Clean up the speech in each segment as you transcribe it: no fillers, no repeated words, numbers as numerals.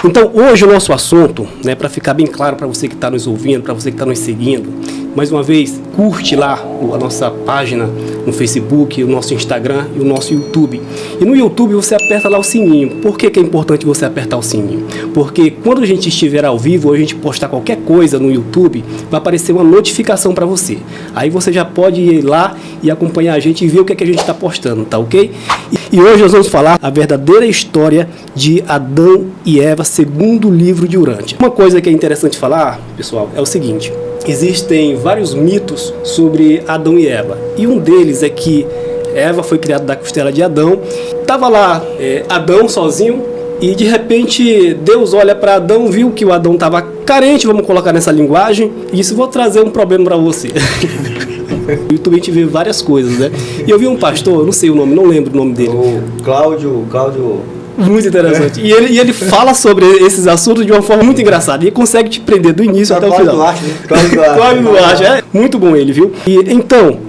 Então, hoje o nosso assunto, né, para ficar bem claro para você que está nos ouvindo, para você que está nos seguindo, mais uma vez, curte lá a nossa página no Facebook, o nosso Instagram e o nosso YouTube. E no YouTube você aperta lá o sininho. Por que é importante você apertar o sininho? Porque quando a gente estiver ao vivo, ou a gente postar qualquer coisa no YouTube, vai aparecer uma notificação para você. Aí você já pode ir lá e acompanhar a gente e ver o que é que a gente está postando, tá ok? E hoje nós vamos falar a verdadeira história de Adão e Eva, segundo o livro de Urântia. Uma coisa que é interessante falar, pessoal, é o seguinte: existem vários mitos sobre Adão e Eva. E um deles é que Eva foi criada da costela de Adão. Estava lá Adão sozinho e de repente Deus olha para Adão, viu que o Adão estava carente, vamos colocar nessa linguagem, e disse: vou trazer um problema para você. No YouTube a gente vê várias coisas, né? E eu vi um pastor, eu não sei o nome, não lembro o nome dele. O Cláudio... Muito interessante. E ele fala sobre esses assuntos de uma forma muito engraçada. E ele consegue te prender do início até o final. Cláudio Duarte, é muito bom ele, viu? E então,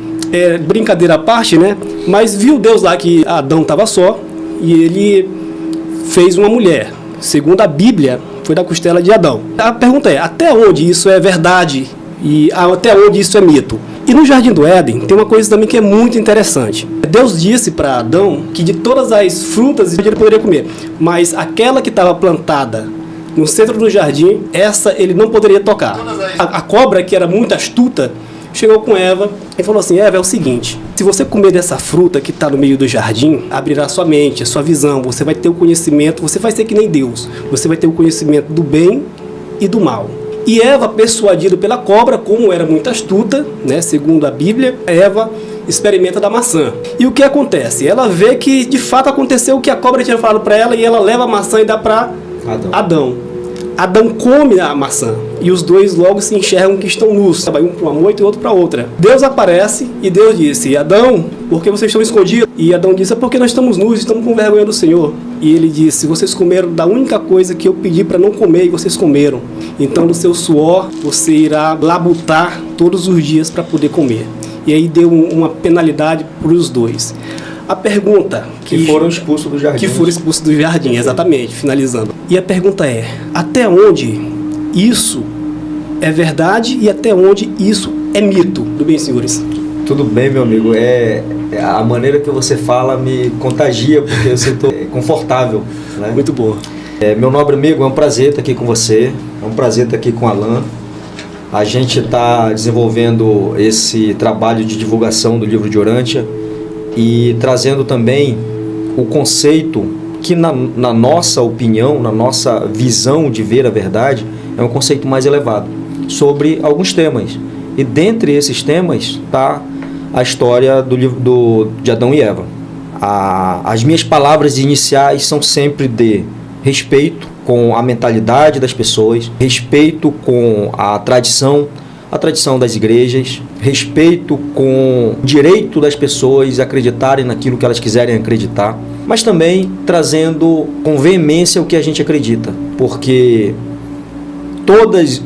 brincadeira à parte, né? Mas viu Deus lá que Adão estava só e ele fez uma mulher. Segundo a Bíblia, foi da costela de Adão. A pergunta é: até onde isso é verdade e até onde isso é mito? E no Jardim do Éden tem uma coisa também que é muito interessante. Deus disse para Adão que de todas as frutas ele poderia comer, mas aquela que estava plantada no centro do jardim, essa ele não poderia tocar. A cobra, que era muito astuta, chegou com Eva e falou assim: Eva, é o seguinte, se você comer dessa fruta que está no meio do jardim, abrirá sua mente, a sua visão, você vai ter o conhecimento, você vai ser que nem Deus, você vai ter o conhecimento do bem e do mal. E Eva, persuadida pela cobra, como era muito astuta, né, segundo a Bíblia, Eva experimenta da maçã. E o que acontece? Ela vê que de fato aconteceu o que a cobra tinha falado para ela, e ela leva a maçã e dá para Adão. Adão come a maçã e os dois logo se enxergam que estão nus. Vai um para uma moita e outro para outra. Deus aparece e Deus disse: Adão, por que vocês estão escondidos? E Adão disse: é porque nós estamos nus, estamos com vergonha do Senhor. E ele disse: vocês comeram da única coisa que eu pedi para não comer e vocês comeram. Então do seu suor você irá labutar todos os dias para poder comer. E aí deu uma penalidade para os dois. A pergunta... Que foram expulsos do jardim. Que foram expulsos do jardim, exatamente, finalizando. E a pergunta é: até onde isso é verdade e até onde isso é mito? Tudo bem, senhores? Tudo bem, meu amigo. A maneira que você fala me contagia, porque eu sinto confortável, né? Muito boa. Meu nobre amigo, é um prazer estar aqui com você, é um prazer estar aqui com o Alan. A gente está desenvolvendo esse trabalho de divulgação do livro de Urântia e trazendo também o conceito que, na nossa opinião, na nossa visão de ver a verdade, é um conceito mais elevado, sobre alguns temas. E dentre esses temas está a história do livro de Adão e Eva. As minhas palavras iniciais são sempre de respeito com a mentalidade das pessoas, respeito com a tradição das igrejas, respeito com o direito das pessoas acreditarem naquilo que elas quiserem acreditar, mas também trazendo com veemência o que a gente acredita, porque todas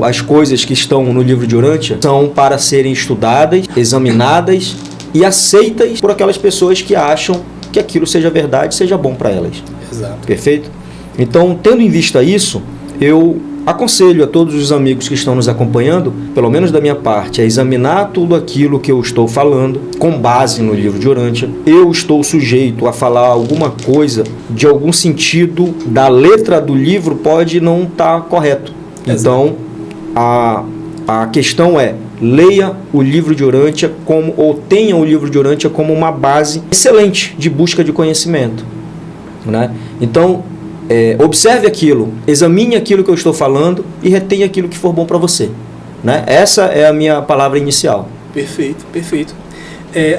as coisas que estão no livro de Urântia são para serem estudadas, examinadas e aceitas por aquelas pessoas que acham que aquilo seja verdade, seja bom para elas. Exato. Perfeito? Então, tendo em vista isso, eu aconselho a todos os amigos que estão nos acompanhando, pelo menos da minha parte, a examinar tudo aquilo que eu estou falando com base no livro de Urântia. Eu estou sujeito a falar alguma coisa de algum sentido da letra do livro pode não estar correto. Então, a questão é: leia o livro de Urântia ou tenha o livro de Urântia como uma base excelente de busca de conhecimento, né? Então, observe aquilo, examine aquilo que eu estou falando e retenha aquilo que for bom para você, né? Essa é a minha palavra inicial. Perfeito, perfeito.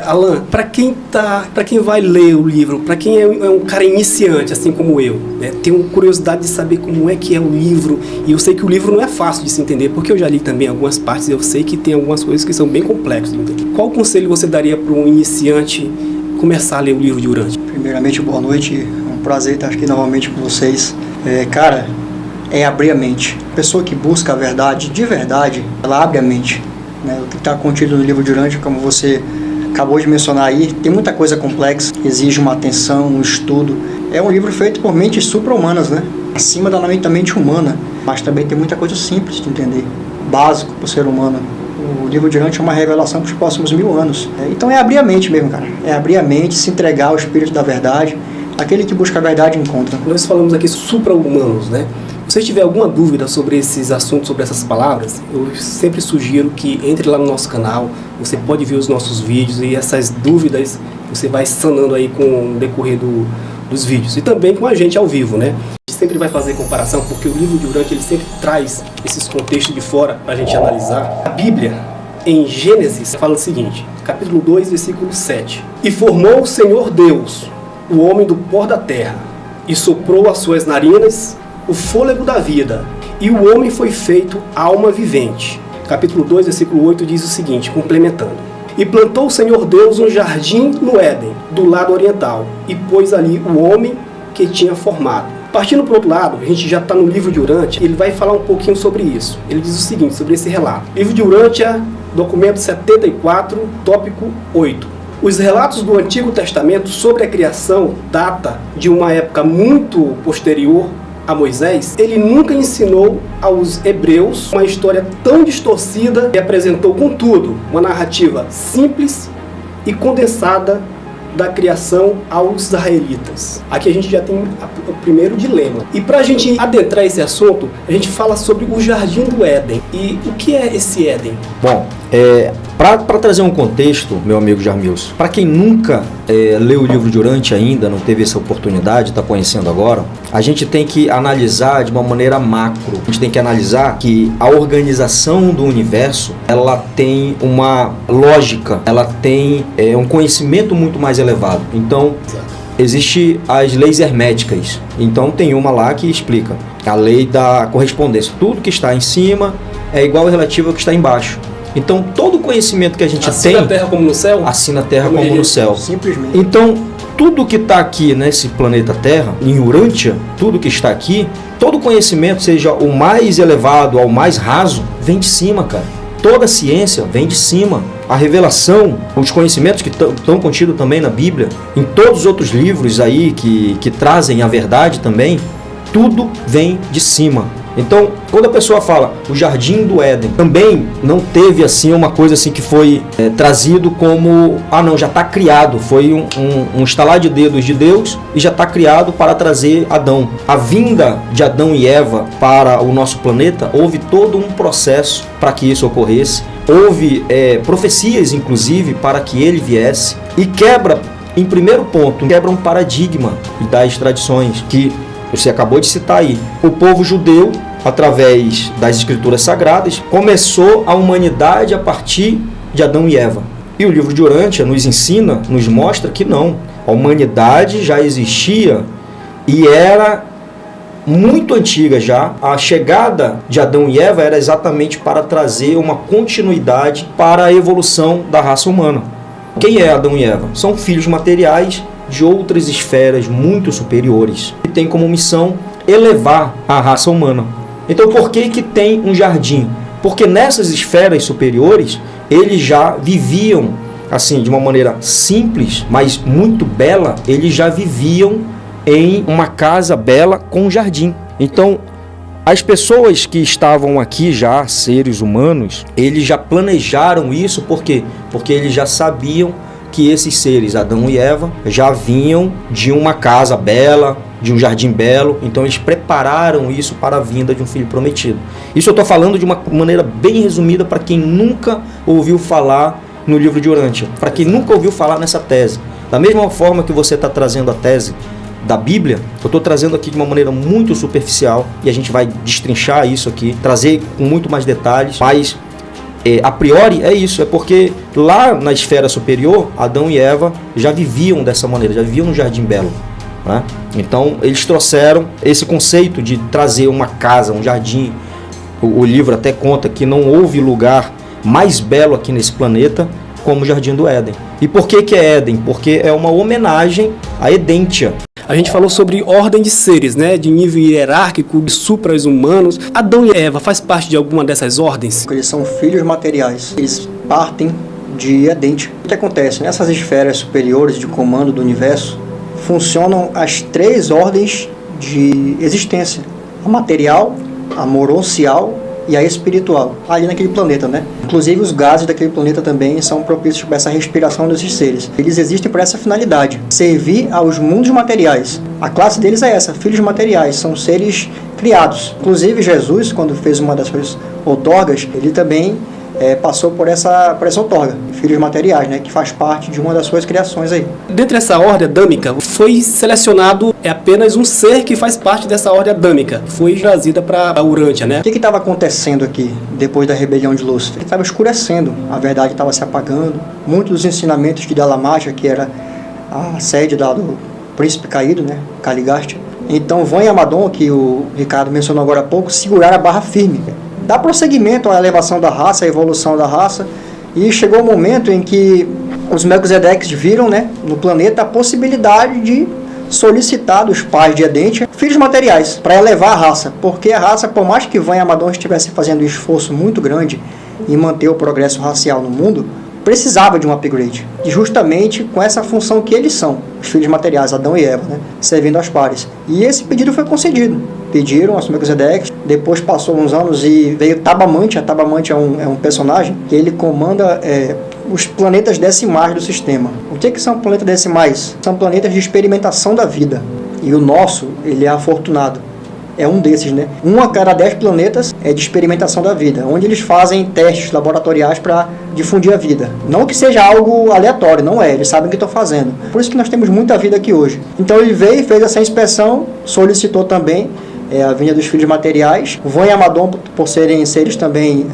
Alan, para quem vai ler o livro, para quem é um cara iniciante, assim como eu, né, tem uma curiosidade de saber como é que é o livro, e eu sei que o livro não é fácil de se entender, porque eu já li também algumas partes e eu sei que tem algumas coisas que são bem complexas. Qual conselho você daria para um iniciante começar a ler o livro de Urântia? Primeiramente, boa noite. É um prazer estar aqui novamente com vocês. Cara, é abrir a mente. A pessoa que busca a verdade, de verdade, ela abre a mente, né? O que está contido no livro de Urântia, como você acabou de mencionar aí, tem muita coisa complexa, exige uma atenção, um estudo. É um livro feito por mentes supra-humanas, né? acima da mente humana, mas também tem muita coisa simples de entender, básico para o ser humano. O livro de Urântia é uma revelação para os próximos 1000 anos. Então é abrir a mente mesmo, cara. É abrir a mente, se entregar ao Espírito da verdade. Aquele que busca a verdade encontra. Nós falamos aqui supra-humanos, né? Se você tiver alguma dúvida sobre esses assuntos, sobre essas palavras, eu sempre sugiro que entre lá no nosso canal, você pode ver os nossos vídeos e essas dúvidas você vai sanando aí com o decorrer dos vídeos. E também com a gente ao vivo, né? A gente sempre vai fazer comparação, porque o livro de Urântia ele sempre traz esses contextos de fora para a gente analisar. A Bíblia, em Gênesis, fala o seguinte, capítulo 2, versículo 7. E formou o Senhor Deus o homem do pó da terra, e soprou as suas narinas o fôlego da vida, e o homem foi feito alma vivente. Capítulo 2, versículo 8 diz o seguinte, complementando. E plantou o Senhor Deus um jardim no Éden, do lado oriental, e pôs ali o homem que tinha formado. Partindo para o outro lado, a gente já está no livro de Urântia, ele vai falar um pouquinho sobre isso. Ele diz o seguinte, sobre esse relato. Livro de Urântia, documento 74, tópico 8. Os relatos do Antigo Testamento sobre a criação data de uma época muito posterior a Moisés. Ele nunca ensinou aos hebreus uma história tão distorcida e apresentou, contudo, uma narrativa simples e condensada da criação aos israelitas. Aqui a gente já tem o primeiro dilema. E para a gente adentrar esse assunto, a gente fala sobre o Jardim do Éden. E o que é esse Éden? Bom, para trazer um contexto, meu amigo Jarmilson, para quem nunca leu o livro de Urântia ainda, não teve essa oportunidade, está conhecendo agora, a gente tem que analisar de uma maneira macro. A gente tem que analisar que a organização do universo, ela tem uma lógica, ela tem um conhecimento muito mais elevado. Então, existe as leis herméticas. Então, tem uma lá que explica a lei da correspondência. Tudo que está em cima é igual e relativo ao que está embaixo. Então, todo o conhecimento que a gente assim tem... na Terra como no céu? Assim na Terra como no céu. Simplesmente. Então, tudo que está aqui nesse planeta Terra, em Urântia, tudo que está aqui, todo conhecimento, seja o mais elevado ao mais raso, vem de cima, cara. Toda a ciência vem de cima. A revelação, os conhecimentos que estão contidos também na Bíblia, em todos os outros livros aí que trazem a verdade também, tudo vem de cima. Então, quando a pessoa fala o Jardim do Éden, também não teve assim uma coisa assim que foi trazido como, não, já está criado, foi um estalar de dedos de Deus e já está criado para trazer Adão. A vinda de Adão e Eva para o nosso planeta, houve todo um processo para que isso ocorresse, houve profecias inclusive para que ele viesse e quebra, em primeiro ponto, quebra um paradigma das tradições que você acabou de citar aí. O povo judeu, através das escrituras sagradas, começou a humanidade a partir de Adão e Eva. E o livro de Urântia nos ensina, nos mostra que não. A humanidade já existia e era muito antiga já. A chegada de Adão e Eva era exatamente para trazer uma continuidade para a evolução da raça humana. Quem é Adão e Eva? São filhos materiais de outras esferas muito superiores, que tem como missão elevar a raça humana. Então, por que tem um jardim? Porque nessas esferas superiores, eles já viviam, assim, de uma maneira simples, mas muito bela, eles já viviam em uma casa bela com um jardim. Então, as pessoas que estavam aqui já, seres humanos, eles já planejaram isso, por quê? Porque eles já sabiam que esses seres, Adão e Eva, já vinham de uma casa bela, de um jardim belo, então eles prepararam isso para a vinda de um filho prometido. Isso eu estou falando de uma maneira bem resumida para quem nunca ouviu falar no livro de Urântia, para quem nunca ouviu falar nessa tese. Da mesma forma que você está trazendo a tese da Bíblia, eu estou trazendo aqui de uma maneira muito superficial e a gente vai destrinchar isso aqui, trazer com muito mais detalhes, mas a priori é isso, é porque lá na esfera superior, Adão e Eva já viviam dessa maneira, já viviam no jardim belo, né? Então eles trouxeram esse conceito de trazer uma casa, um jardim. O livro até conta que não houve lugar mais belo aqui nesse planeta como o Jardim do Éden. E por que é Éden? Porque é uma homenagem a Edêntia. A gente falou sobre ordem de seres, né? De nível hierárquico, de supra-humanos. Adão e Eva faz parte de alguma dessas ordens? Eles são filhos materiais. Eles partem de Edêntia. O que acontece? Nessas esferas superiores de comando do universo, funcionam as três ordens de existência, a material, a moroncial e a espiritual, ali naquele planeta, né? Inclusive os gases daquele planeta também são propícios para essa respiração desses seres. Eles existem para essa finalidade, servir aos mundos materiais. A classe deles é essa, filhos materiais, são seres criados. Inclusive Jesus, quando fez uma das suas outorgas, ele também passou por essa outorga, filhos materiais, né, que faz parte de uma das suas criações aí. Dentre essa ordem adâmica, foi selecionado apenas um ser que faz parte dessa ordem adâmica, foi trazida para Urântia, né? O que estava acontecendo aqui depois da rebelião de Lúcifer? Estava escurecendo, a verdade estava se apagando, muitos dos ensinamentos de Dalamágia, que era a sede do príncipe caído, né, Caligarte. Então Van e Amadon, que o Ricardo mencionou agora há pouco, seguraram a barra firme, dá prosseguimento à elevação da raça, à evolução da raça, e chegou o momento em que os Melquisedeques viram, né, no planeta a possibilidade de solicitar dos pais de Edentia filhos materiais para elevar a raça, porque a raça, por mais que Van e Amadon estivessem fazendo um esforço muito grande em manter o progresso racial no mundo, precisava de um upgrade, e justamente com essa função que eles são, os filhos materiais, Adão e Eva, né, servindo aos pares. E esse pedido foi concedido. Pediram aos Melquisedeques, depois passou uns anos e veio Tabamante. A Tabamante é um personagem que ele comanda os planetas decimais do sistema. O que são planetas decimais? São planetas de experimentação da vida. E o nosso, ele é afortunado. É um desses, né? 1 a cada 10 planetas é de experimentação da vida, onde eles fazem testes laboratoriais para difundir a vida. Não que seja algo aleatório, não é. Eles sabem o que estão fazendo. Por isso que nós temos muita vida aqui hoje. Então ele veio e fez essa inspeção, solicitou também a vinda dos filhos materiais. Van e Amadon, por serem seres também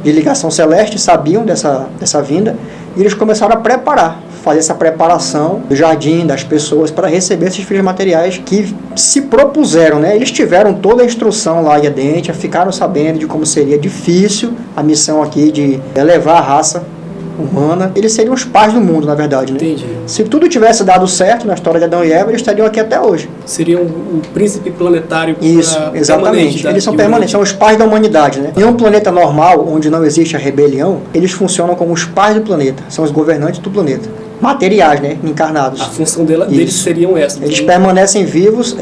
de ligação celeste, sabiam dessa vinda, e eles começaram a fazer essa preparação do jardim, das pessoas, para receber esses filhos materiais que se propuseram, né? Eles tiveram toda a instrução lá em Edentia, ficaram sabendo de como seria difícil a missão aqui de elevar a raça humana. Eles seriam os pais do mundo, na verdade, né? Entendi. Se tudo tivesse dado certo na história de Adão e Eva, eles estariam aqui até hoje. Seriam o príncipe planetário. Isso, exatamente. Eles são permanentes, são os pais da humanidade, né? Em um planeta normal, onde não existe a rebelião, eles funcionam como os pais do planeta, são os governantes do planeta. Materiais, né? Encarnados. A função deles seriam essa. Eles permanecem vivos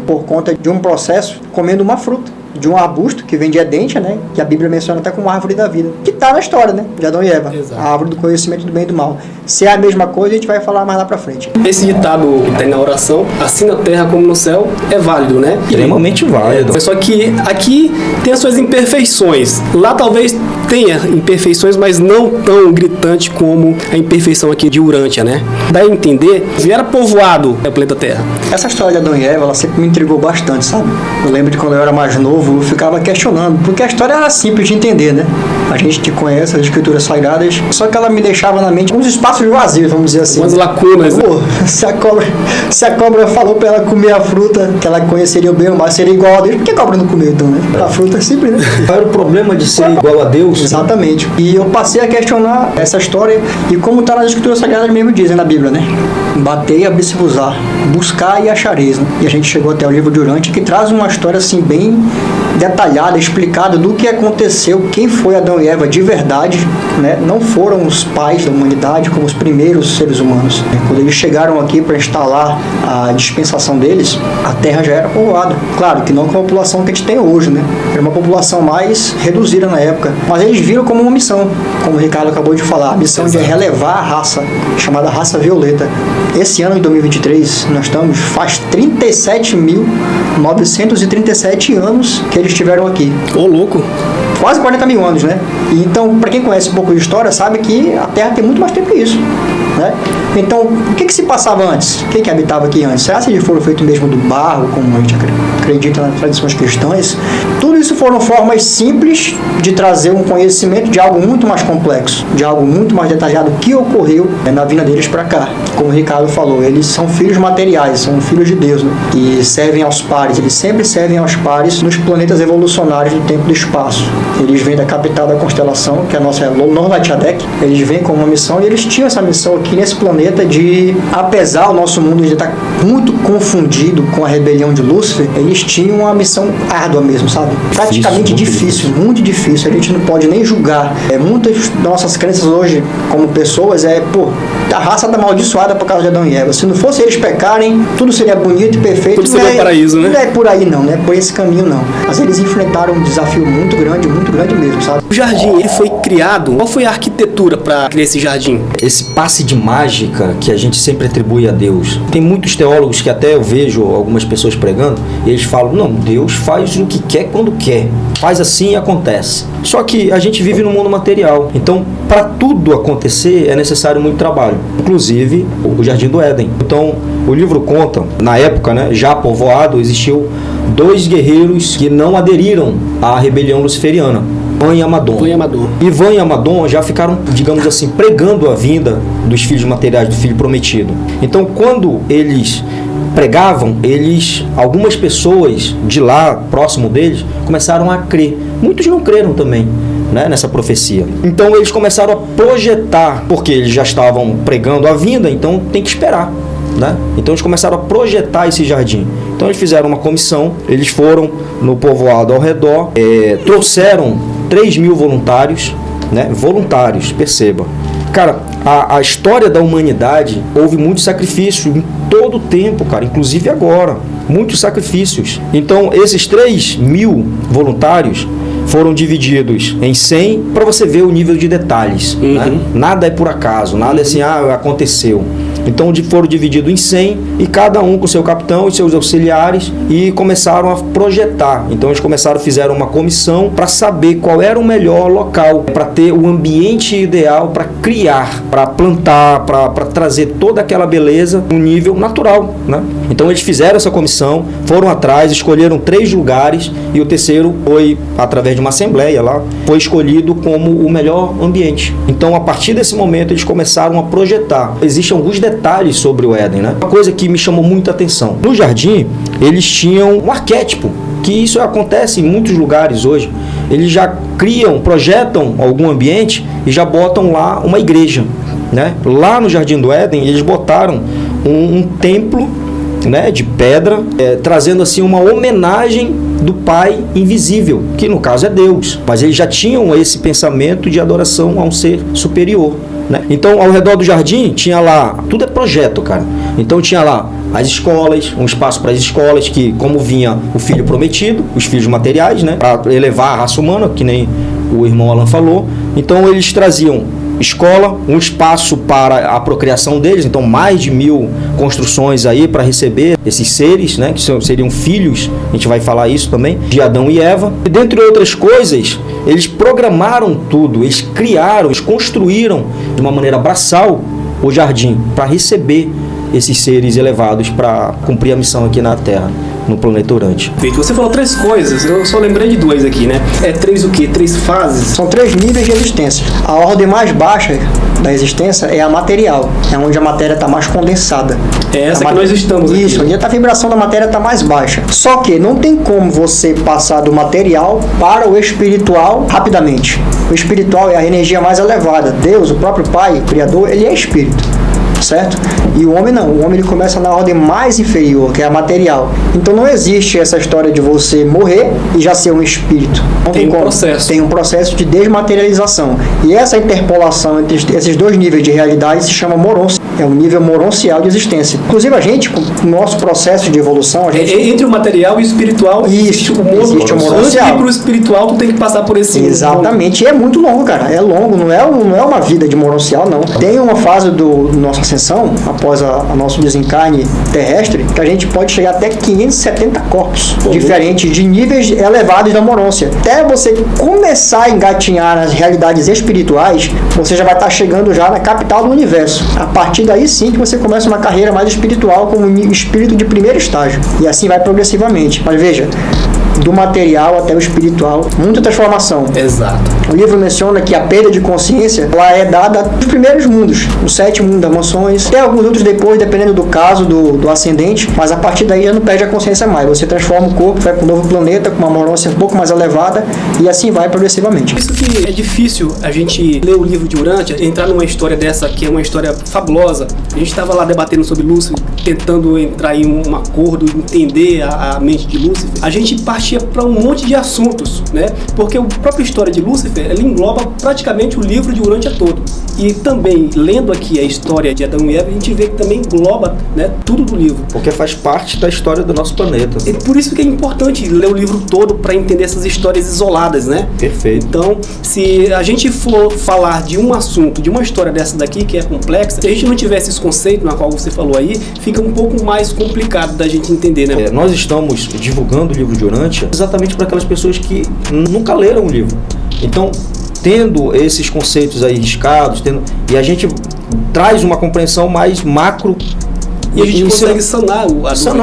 por conta de um processo comendo uma fruta, de um arbusto que vem de Edentia, né? Que a Bíblia menciona até como árvore da vida, que está na história, né? De Adão e Eva. Exato. A árvore do conhecimento do bem e do mal. Se é a mesma coisa, a gente vai falar mais lá pra frente. Esse ditado que tem na oração, assim na terra como no céu, é válido, né? Extremamente válido. Só que aqui tem as suas imperfeições. Lá talvez tenha imperfeições, mas não tão gritante como a imperfeição aqui de Urântia, né? Dá a entender que era povoado o planeta Terra. Essa história de Adão e Eva, ela sempre me intrigou bastante, sabe? Eu lembro de quando eu era mais novo, eu ficava questionando, porque a história era simples de entender, né? A gente que conhece as escrituras sagradas, só que ela me deixava na mente uns espaços vazios, vamos dizer assim. Umas lacunas. Pô, se a cobra falou pra ela comer a fruta, que ela conheceria bem ou mal, seria igual a Deus, por que a cobra não comeu então, né? A fruta é simples, né? Qual era o problema de ser igual a Deus? Exatamente. E eu passei a questionar essa história e como está nas escrituras sagradas mesmo dizem na Bíblia, né? Batei, abri-se-vos-á, buscar e achareis, né? E a gente chegou até o livro de Urântia, que traz uma história assim bem detalhada, explicada do que aconteceu, quem foi Adão e Eva de verdade, né? Não foram os pais da humanidade como os primeiros seres humanos. Quando eles chegaram aqui para instalar a dispensação deles, a Terra já era povoada. Claro que não com a população que a gente tem hoje, né? Era uma população mais reduzida na época, mas eles viram como uma missão, como o Ricardo acabou de falar, a missão de relevar a raça, chamada raça violeta. Esse ano de 2023, faz 37.937 anos que eles estiveram aqui. Ô, louco! Quase 40 mil anos, né? E então, para quem conhece um pouco de história, sabe que a Terra tem muito mais tempo que isso, né? Então, o que se passava antes? Quem que habitava aqui antes? Será que eles foram feitos mesmo do barro, como a gente acredita nas tradições cristãs? Tudo isso foram formas simples de trazer um conhecimento de algo muito mais complexo, de algo muito mais detalhado que ocorreu na vinda deles para cá. Como o Ricardo falou, eles são filhos materiais, são filhos de Deus, né? Que servem aos pares, eles sempre servem aos pares nos planetas evolucionários do tempo e do espaço. Eles vêm da capital da constelação, que é a nossa Lornatiadec. Eles vêm com uma missão e eles tinham essa missão aqui aqui nesse planeta de, apesar o nosso mundo de estar muito confundido com a rebelião de Lúcifer, eles tinham uma missão árdua mesmo, sabe? Praticamente difícil, muito difícil. A gente não pode nem julgar. Muitas das nossas crenças hoje, como pessoas, a raça tá amaldiçoada por causa de Adão e Eva. Se não fosse eles pecarem, tudo seria bonito e perfeito. Tudo seria paraíso, né? Não é por aí não, não é por esse caminho não. Mas eles enfrentaram um desafio muito grande mesmo, sabe? O jardim, ele foi criado, qual foi a arquitetura para criar esse jardim? Esse passe de mágica que a gente sempre atribui a Deus. Tem muitos teólogos que até eu vejo algumas pessoas pregando, e eles falam, não, Deus faz o que quer quando quer. Faz assim e acontece. Só que a gente vive no mundo material. Então, para tudo acontecer, é necessário muito trabalho. Inclusive, o Jardim do Éden. Então, o livro conta, na época, né, já povoado, existiu 2 guerreiros que não aderiram à rebelião luciferiana. Ivan e Amadon. Ivan e Amadon já ficaram, digamos assim, pregando a vinda dos filhos materiais, do filho prometido. Então, quando eles pregavam, algumas pessoas de lá, próximo deles, começaram a crer. Muitos não creram também, né, nessa profecia. Então, eles começaram a projetar, porque eles já estavam pregando a vinda, então tem que esperar. Né? Então eles começaram a projetar esse jardim. Então eles fizeram uma comissão, eles foram no povoado ao redor, trouxeram 3.000 voluntários, né? Voluntários, perceba. Cara, a história da humanidade, houve muito sacrifício em todo o tempo, cara, inclusive agora, muitos sacrifícios. Então esses 3.000 voluntários foram divididos em 100 para você ver o nível de detalhes. Né? Nada é por acaso, nada é assim, aconteceu. Então foram divididos em 100 e cada um com seu capitão e seus auxiliares e começaram a projetar. Então eles fizeram uma comissão para saber qual era o melhor local para ter o ambiente ideal para criar, para plantar, para trazer toda aquela beleza no nível natural, né? Então eles fizeram essa comissão, foram atrás, escolheram 3 lugares e o terceiro foi, através de uma assembleia lá, foi escolhido como o melhor ambiente. Então a partir desse momento eles começaram a projetar. Existem alguns detalhes sobre o Éden, né? Uma coisa que me chamou muita atenção. No jardim, eles tinham um arquétipo, que isso acontece em muitos lugares hoje. Eles já projetam algum ambiente e já botam lá uma igreja, né? Lá no Jardim do Éden, eles botaram um templo, né, de pedra, trazendo assim uma homenagem do Pai invisível, que no caso é Deus. Mas eles já tinham esse pensamento de adoração a um ser superior, né? Então, ao redor do jardim, tinha lá, tudo é projeto, cara. Então tinha lá as escolas, um espaço para as escolas, que como vinha o filho prometido, os filhos materiais, né, para elevar a raça humana, que nem o irmão Alan falou. Então eles traziam escola, um espaço para a procriação deles, então mais de 1.000 construções aí para receber esses seres, né, que seriam filhos, a gente vai falar isso também, de Adão e Eva. E dentre outras coisas, eles programaram tudo, eles criaram, eles construíram de uma maneira braçal o jardim para receber esses seres elevados para cumprir a missão aqui na Terra, no planeta Urante. Você falou 3 coisas, eu só lembrei de 2 aqui, né? 3 o quê? 3 fases? São 3 níveis de existência. A ordem mais baixa da existência é a material, é onde a matéria está mais condensada. É essa que nós estamos aqui. Isso, onde a vibração da matéria está mais baixa. Só que não tem como você passar do material para o espiritual rapidamente. O espiritual é a energia mais elevada. Deus, o próprio Pai, o Criador, ele é espírito. Certo? E o homem não, o homem ele começa na ordem mais inferior, que é a material. Então não existe essa história de você morrer e já ser um espírito. Não tem um processo. Tem um processo de desmaterialização. E essa interpolação entre esses 2 níveis de realidade se chama morôncia. É o nível moroncial de existência. Inclusive a gente, com o nosso processo de evolução, a gente... Entre o material e o espiritual, existe o moroncial. Antes de ir para o espiritual, tu tem que passar por esse... Exatamente. E é muito longo, cara. É longo, não é uma vida de moroncial, não. Tem uma fase do nosso ascensão, após a nosso desencarne terrestre, que a gente pode chegar até 570 corpos diferentes, de níveis elevados da morôncia. Até você começar a engatinhar nas realidades espirituais, você já vai estar chegando já na capital do universo. A partir daí sim que você começa uma carreira mais espiritual como espírito de primeiro estágio. E assim vai progressivamente. Mas veja, do material até o espiritual. Muita transformação. Exato. O livro menciona que a perda de consciência ela é dada nos primeiros mundos, no 7º mundo das mansões, tem alguns outros depois, dependendo do caso do ascendente, mas a partir daí já não perde a consciência mais. Você transforma o corpo, vai para um novo planeta com uma morôncia um pouco mais elevada e assim vai progressivamente. Isso que é difícil a gente ler o livro de Urântia, entrar numa história dessa que é uma história fabulosa. A gente estava lá debatendo sobre Lúcifer, tentando entrar em um acordo, entender a mente de Lúcifer. A gente partia para um monte de assuntos, né? Porque a própria história de Lúcifer, ela engloba praticamente o livro de Urântia todo. E também, lendo aqui a história de Adão e Eva, a gente vê que também engloba, né, tudo do livro. Porque faz parte da história do nosso planeta. E por isso que é importante ler o livro todo para entender essas histórias isoladas, né? Perfeito. Então, se a gente for falar de um assunto, de uma história dessa daqui que é complexa, se a gente não tivesse esse conceito na qual você falou aí, fica um pouco mais complicado da gente entender, né? Nós estamos divulgando o livro de Urântia exatamente para aquelas pessoas que nunca leram o livro. Então, tendo esses conceitos aí riscados, e a gente traz uma compreensão mais macro e a gente consegue sanar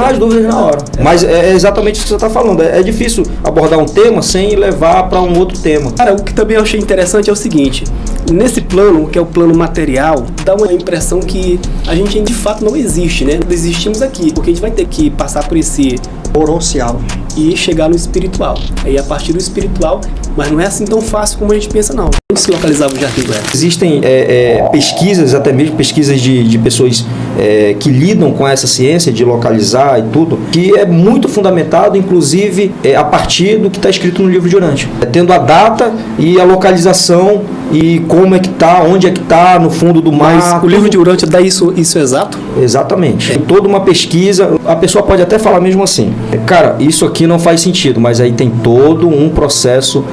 as dúvidas na hora. Mas é exatamente isso que você está falando. É difícil abordar um tema sem levar para um outro tema. Cara, o que também eu achei interessante é o seguinte: nesse plano, que é o plano material, dá uma impressão que a gente de fato não existe, né? Existimos aqui, porque a gente vai ter que passar por esse Oroncial e chegar no espiritual. Aí a partir do espiritual, mas não é assim tão fácil como a gente pensa, não. Onde se localizava o Jardim do Éden? Existem pesquisas, até mesmo pesquisas de pessoas que lidam com essa ciência de localizar e tudo, que é muito fundamentado, inclusive, a partir do que está escrito no livro de Urântia. Tendo a data e a localização e como é que está, onde é que está, no fundo do mar. Mas o livro de Urântia dá isso exato? Exatamente. Tem toda uma pesquisa, a pessoa pode até falar mesmo assim, cara, isso aqui não faz sentido, mas aí tem todo um processo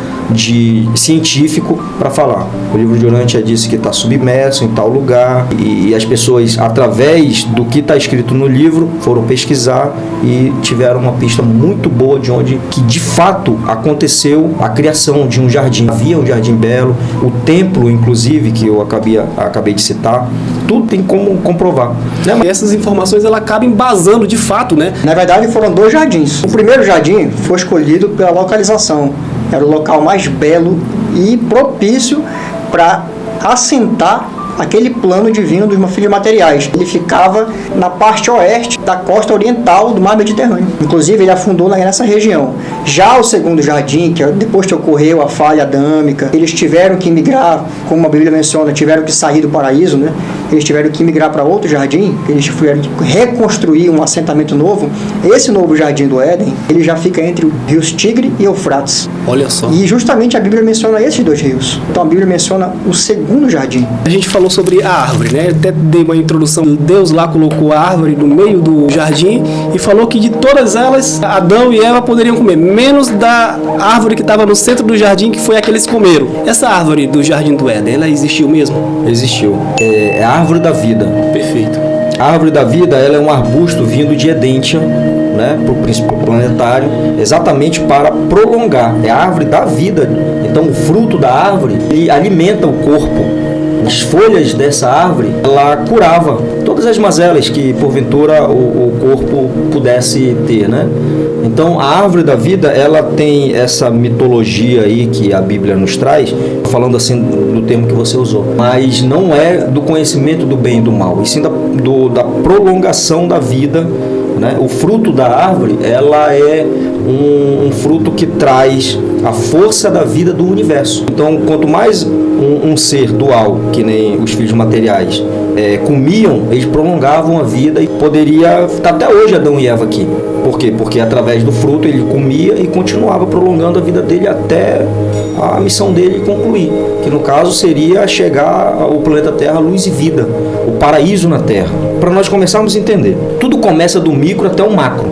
científico para falar. O livro de Urântia disse que está submerso em tal lugar e as pessoas, através do que está escrito no livro, foram pesquisar e tiveram uma pista muito boa de onde que de fato aconteceu a criação de um jardim. Havia um jardim belo, o templo, inclusive, que eu acabei de citar, tudo tem como comprovar. Né? Mas essas informações ela acabam embasando de fato, né? Na verdade, foram 2 jardins. O primeiro jardim foi escolhido pela localização. Era o local mais belo e propício para assentar aquele plano divino dos filhos materiais. Ele ficava na parte oeste da costa oriental do mar Mediterrâneo. Inclusive, ele afundou nessa região. Já o segundo jardim, que depois que ocorreu a falha adâmica, eles tiveram que migrar, como a Bíblia menciona, tiveram que sair do paraíso, né? Eles tiveram que migrar para outro jardim, eles tiveram que reconstruir um assentamento novo. Esse novo jardim do Éden, ele já fica entre os rios Tigre e Eufrates. Olha só. E justamente a Bíblia menciona esses 2 rios. Então a Bíblia menciona o segundo jardim. A gente falou sobre a árvore, né? Até dei uma introdução. Deus lá colocou a árvore no meio do jardim e falou que de todas elas, Adão e Eva poderiam comer, menos da árvore que estava no centro do jardim, que foi a que eles comeram. Essa árvore do Jardim do Éden, ela existiu mesmo? Existiu. É a árvore da vida. Perfeito. A árvore da vida, ela é um arbusto vindo de Edentia, né, para o príncipe planetário, exatamente para prolongar. É a árvore da vida. Então, o fruto da árvore, ele alimenta o corpo. As folhas dessa árvore, ela curava todas as mazelas que, porventura, o corpo pudesse ter, né? Então, a árvore da vida, ela tem essa mitologia aí que a Bíblia nos traz, falando assim do termo que você usou, mas não é do conhecimento do bem e do mal, e sim da prolongação da vida, né? O fruto da árvore, ela é um fruto que traz a força da vida do universo. Então, quanto mais um ser dual, que nem os filhos materiais, comiam, eles prolongavam a vida e poderia estar até hoje Adão e Eva aqui. Por quê? Porque através do fruto ele comia e continuava prolongando a vida dele até a missão dele concluir, que no caso seria chegar ao planeta Terra, luz e vida, o paraíso na Terra. Para nós começarmos a entender, tudo começa do micro até o macro,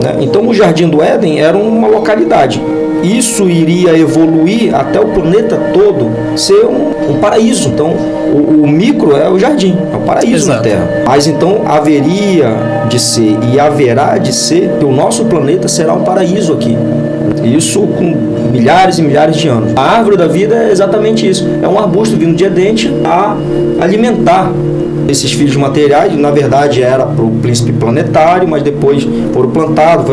né? Então o Jardim do Éden era uma localidade. Isso iria evoluir até o planeta todo ser um paraíso. Então, o micro é o jardim, é o paraíso. Exato. Na Terra. Mas então haveria de ser e haverá de ser que o nosso planeta será um paraíso aqui. Isso com milhares e milhares de anos. A árvore da vida é exatamente isso. É um arbusto vindo de Edentia a alimentar Esses filhos materiais, na verdade, era para o príncipe planetário, mas depois foi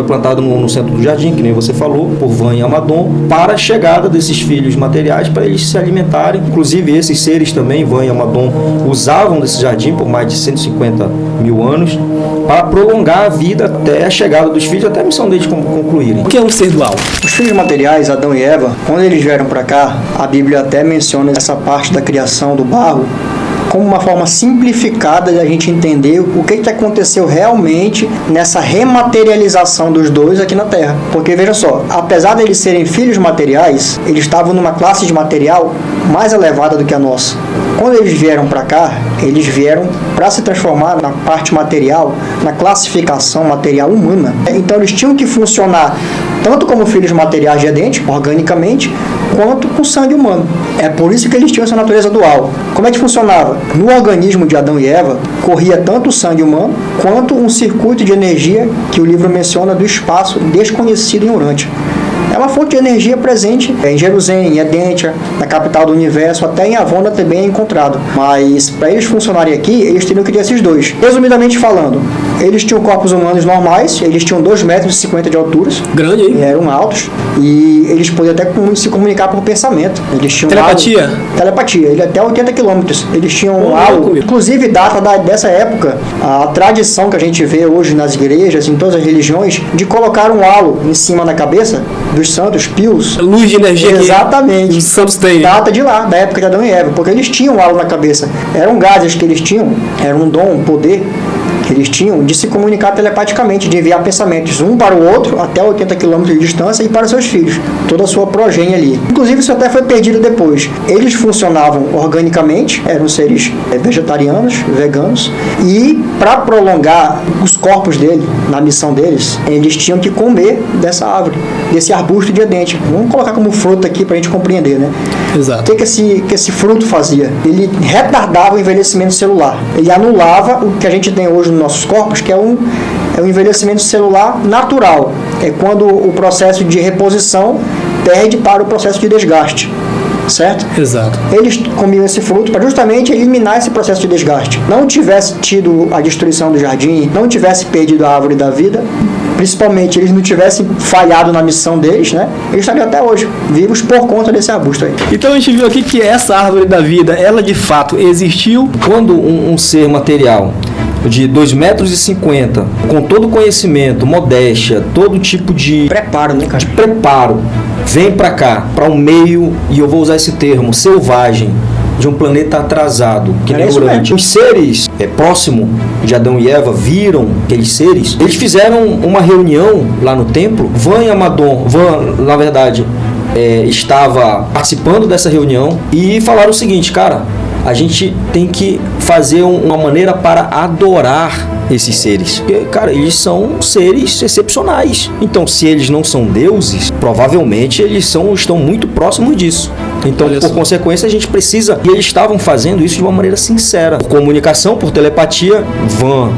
plantado no centro do jardim, que nem você falou, por Van e Amadon, para a chegada desses filhos materiais, para eles se alimentarem. Inclusive, esses seres também, Van e Amadon, usavam desse jardim por mais de 150 mil anos, para prolongar a vida até a chegada dos filhos, até a missão deles concluírem. O que é um ser dual? Os filhos materiais, Adão e Eva, quando eles vieram para cá, a Bíblia até menciona essa parte da criação do barro como uma forma simplificada de a gente entender o que aconteceu realmente nessa rematerialização dos dois aqui na Terra. Porque, veja só, apesar de eles serem filhos materiais, eles estavam numa classe de material mais elevada do que a nossa. Quando eles vieram para cá, eles vieram para se transformar na parte material, na classificação material humana. Então, eles tinham que funcionar tanto como filhos materiais de Edente, organicamente, quanto com sangue humano. É por isso que eles tinham essa natureza dual. Como é que funcionava? No organismo de Adão e Eva, corria tanto o sangue humano, quanto um circuito de energia que o livro menciona do espaço desconhecido em Urântia. É uma fonte de energia presente em Jerusalém, em Edente, na capital do universo, até em Avona também é encontrado. Mas para eles funcionarem aqui, eles teriam que ter esses dois. Resumidamente falando, eles tinham corpos humanos normais, eles tinham 2,50 metros de altura. Grande, hein? Eram altos. E eles podiam até se comunicar por pensamento. Eles tinham telepatia? Telepatia. Ele até 80 quilômetros. Eles tinham algo. Inclusive, data dessa época, a tradição que a gente vê hoje nas igrejas, em todas as religiões, de colocar um halo em cima da cabeça dos santos pios. Luz de energia. Exatamente. Os santos têm. Data de lá, da época de Adão e Eva. Porque eles tinham um halo na cabeça. Eram gases que eles tinham. Era um dom, um poder que eles tinham de se comunicar telepaticamente, de enviar pensamentos um para o outro até 80 km de distância e para seus filhos, toda a sua progênie ali. Inclusive isso até foi perdido depois. Eles funcionavam organicamente, eram seres vegetarianos, veganos, e para prolongar os corpos dele, na missão deles, eles tinham que comer dessa árvore, desse arbusto de Edente. Vamos colocar como fruto aqui para a gente compreender, né? Exato. O que esse fruto fazia? Ele retardava o envelhecimento celular. Ele anulava o que a gente tem hoje nos nossos corpos, que é um envelhecimento celular natural. É quando o processo de reposição perde para o processo de desgaste. Certo? Exato. Eles comiam esse fruto para justamente eliminar esse processo de desgaste. Não tivesse tido a destruição do jardim, não tivesse perdido a árvore da vida, principalmente eles não tivessem falhado na missão deles, né? Eles estariam até hoje vivos por conta desse arbusto aí. Então a gente viu aqui que essa árvore da vida, ela de fato existiu. Quando um ser material de 2,50 metros, com todo conhecimento, modéstia, todo tipo de preparo, né, cara? De preparo, vem para cá, para um meio, e eu vou usar esse termo, selvagem, de um planeta atrasado, que nem Urântia. Os seres próximos de Adão e Eva viram aqueles seres, eles fizeram uma reunião lá no templo. Van e Amadon, na verdade, estava participando dessa reunião e falaram o seguinte: cara, a gente tem que fazer uma maneira para adorar esses seres. Porque, cara, eles são seres excepcionais. Então, se eles não são deuses, provavelmente eles estão muito próximos disso. Então, por consequência, a gente precisa... E eles estavam fazendo isso de uma maneira sincera. Por comunicação, por telepatia, Van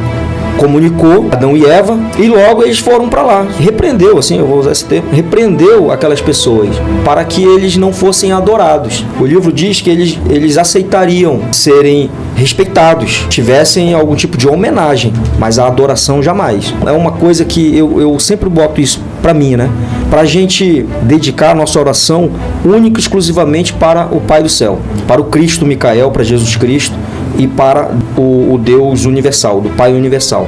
comunicou Adão e Eva, e logo eles foram para lá. Repreendeu, assim, eu vou usar esse termo, repreendeu aquelas pessoas para que eles não fossem adorados. O livro diz que eles aceitariam serem respeitados, tivessem algum tipo de homenagem, mas a adoração jamais. É uma coisa que eu sempre boto isso para mim, né? Para a gente dedicar a nossa oração única e exclusivamente para o Pai do Céu, para o Cristo Micael, para Jesus Cristo, e para o Deus universal, do Pai universal,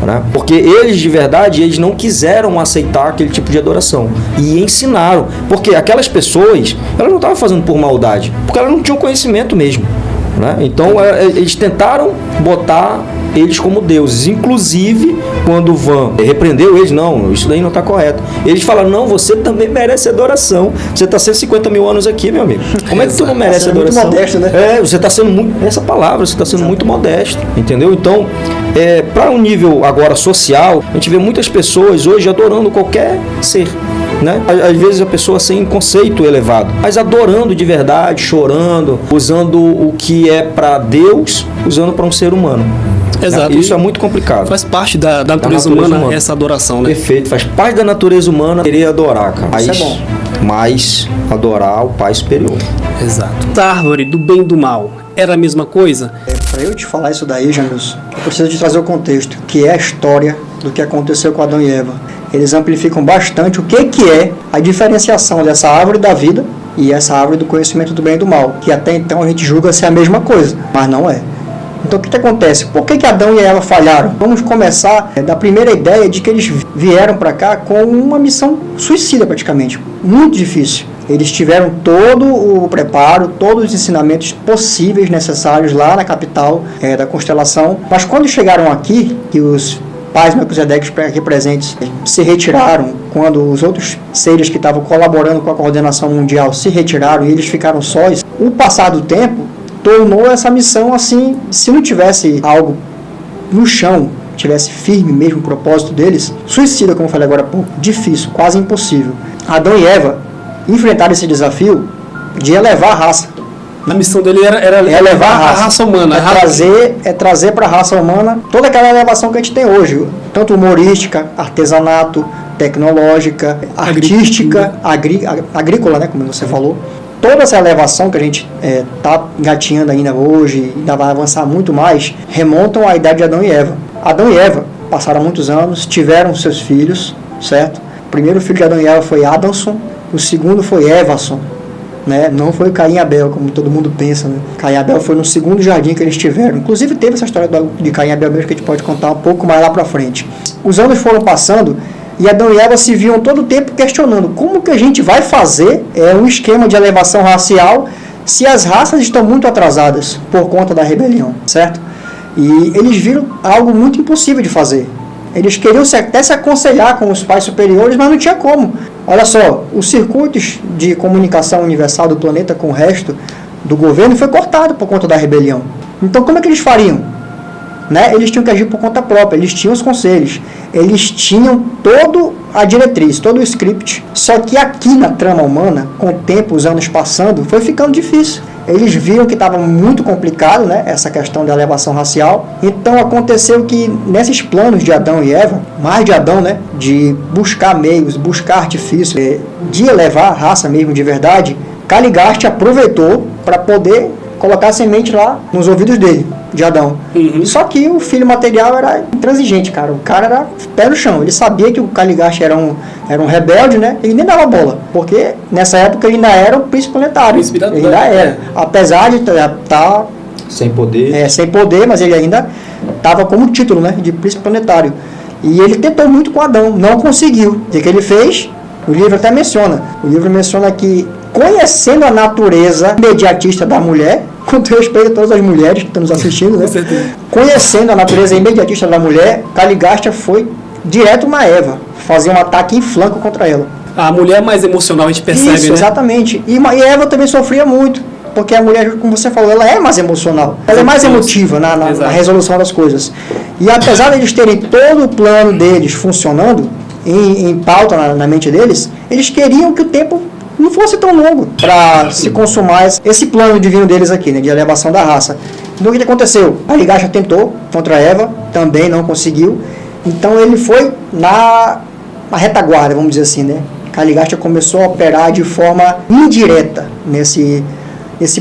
né? Porque eles, de verdade, eles não quiseram aceitar aquele tipo de adoração e ensinaram, porque aquelas pessoas, elas não estavam fazendo por maldade, porque elas não tinham conhecimento mesmo, né? Então eles tentaram botar eles como deuses. Inclusive, quando Van repreendeu eles, não, isso daí não está correto. Eles falaram, não, você também merece adoração. Você está 150 mil anos aqui, meu amigo. Como é que tu não merece adoração? Muito modesto, né? Você está sendo muito... Essa palavra, você está sendo muito modesto, entendeu? Então, para um nível agora social, a gente vê muitas pessoas hoje adorando qualquer ser, né? Às vezes a pessoa sem conceito elevado, mas adorando de verdade, chorando, usando o que é para Deus, usando para um ser humano. Exato. Isso é muito complicado. Faz parte da natureza humana essa adoração, né? Perfeito, faz parte da natureza humana querer adorar, cara. Isso é bom. Mas adorar o Pai superior. Exato. A árvore do bem e do mal era a mesma coisa? Para Para eu te falar isso daí, Jamilson, eu preciso te trazer o contexto, que é a história do que aconteceu com Adão e Eva. Eles amplificam bastante o que é a diferenciação dessa árvore da vida e essa árvore do conhecimento do bem e do mal, que até então a gente julga ser a mesma coisa, mas não é. Então o que acontece? Por que Adão e Eva falharam? Vamos começar da primeira ideia de que eles vieram para cá com uma missão suicida praticamente, muito difícil. Eles tiveram todo o preparo, todos os ensinamentos possíveis, necessários lá na capital da constelação, mas quando chegaram aqui, que os pais Melquisedeques aqui presentes se retiraram, quando os outros seres que estavam colaborando com a coordenação mundial se retiraram e eles ficaram sós, o passar do tempo tornou essa missão assim, se não tivesse algo no chão, tivesse firme mesmo o propósito deles, suicida, como eu falei agora há pouco, difícil, quase impossível. Adão e Eva enfrentaram esse desafio de elevar a raça. A missão dele era elevar a raça humana. Trazer para a raça humana toda aquela elevação que a gente tem hoje, tanto humorística, artesanato, tecnológica, artística, agrícola, né, como você falou. Toda essa elevação que a gente está engatinhando ainda hoje, ainda vai avançar muito mais, remontam à idade de Adão e Eva. Adão e Eva passaram muitos anos, tiveram seus filhos, certo? O primeiro filho de Adão e Eva foi Adamson, o segundo foi Evason, né? Não foi Caim e Abel, como todo mundo pensa, né? Caim e Abel foi no segundo jardim que eles tiveram. Inclusive teve essa história de Caim e Abel mesmo que a gente pode contar um pouco mais lá para frente. Os anos foram passando e Adão e Eva se viam todo o tempo questionando como que a gente vai fazer um esquema de elevação racial se as raças estão muito atrasadas por conta da rebelião, certo? E eles viram algo muito impossível de fazer. Eles queriam até se aconselhar com os pais superiores, mas não tinha como. Olha só, os circuitos de comunicação universal do planeta com o resto do governo foi cortado por conta da rebelião. Então como é que eles fariam? Né? Eles tinham que agir por conta própria, eles tinham os conselhos, eles tinham toda a diretriz, todo o script. Só que aqui na trama humana, com o tempo, os anos passando, foi ficando difícil. Eles viram que estava muito complicado, né, essa questão da elevação racial. Então aconteceu que nesses planos de Adão e Eva, mais de Adão, né, de buscar meios, buscar artifícios, de elevar a raça mesmo de verdade, Caligarte aproveitou para poder colocar a semente lá nos ouvidos dele, de Adão. Uhum. Só que o filho material era intransigente, cara. O cara era pé no chão. Ele sabia que o Caligarte era um rebelde, né? Ele nem dava bola, porque nessa época ele ainda era o príncipe planetário. Ele ainda era. Apesar de estar sem poder. Sem poder, mas ele ainda estava como título, né, de príncipe planetário. E ele tentou muito com Adão, não conseguiu. O que ele fez? O livro até menciona. O livro menciona que, conhecendo a natureza imediatista da mulher, com respeito a todas as mulheres que estão nos assistindo, né? Conhecendo a natureza imediatista da mulher, Caligarte foi direto na Eva, fazer um ataque em flanco contra ela. A mulher é mais emocional, a gente percebe, isso, né? Exatamente. E Eva também sofria muito, porque a mulher, como você falou, ela é mais emocional. Ela é mais emotiva na resolução das coisas. E apesar de eles terem todo o plano deles funcionando, em pauta na mente deles, eles queriam que o tempo não fosse tão longo para se consumar esse plano divino deles aqui, né, de elevação da raça. Então o que aconteceu? Caligarte tentou contra Eva, também não conseguiu. Então ele foi na retaguarda, vamos dizer assim, né? Caligarte começou a operar de forma indireta nesse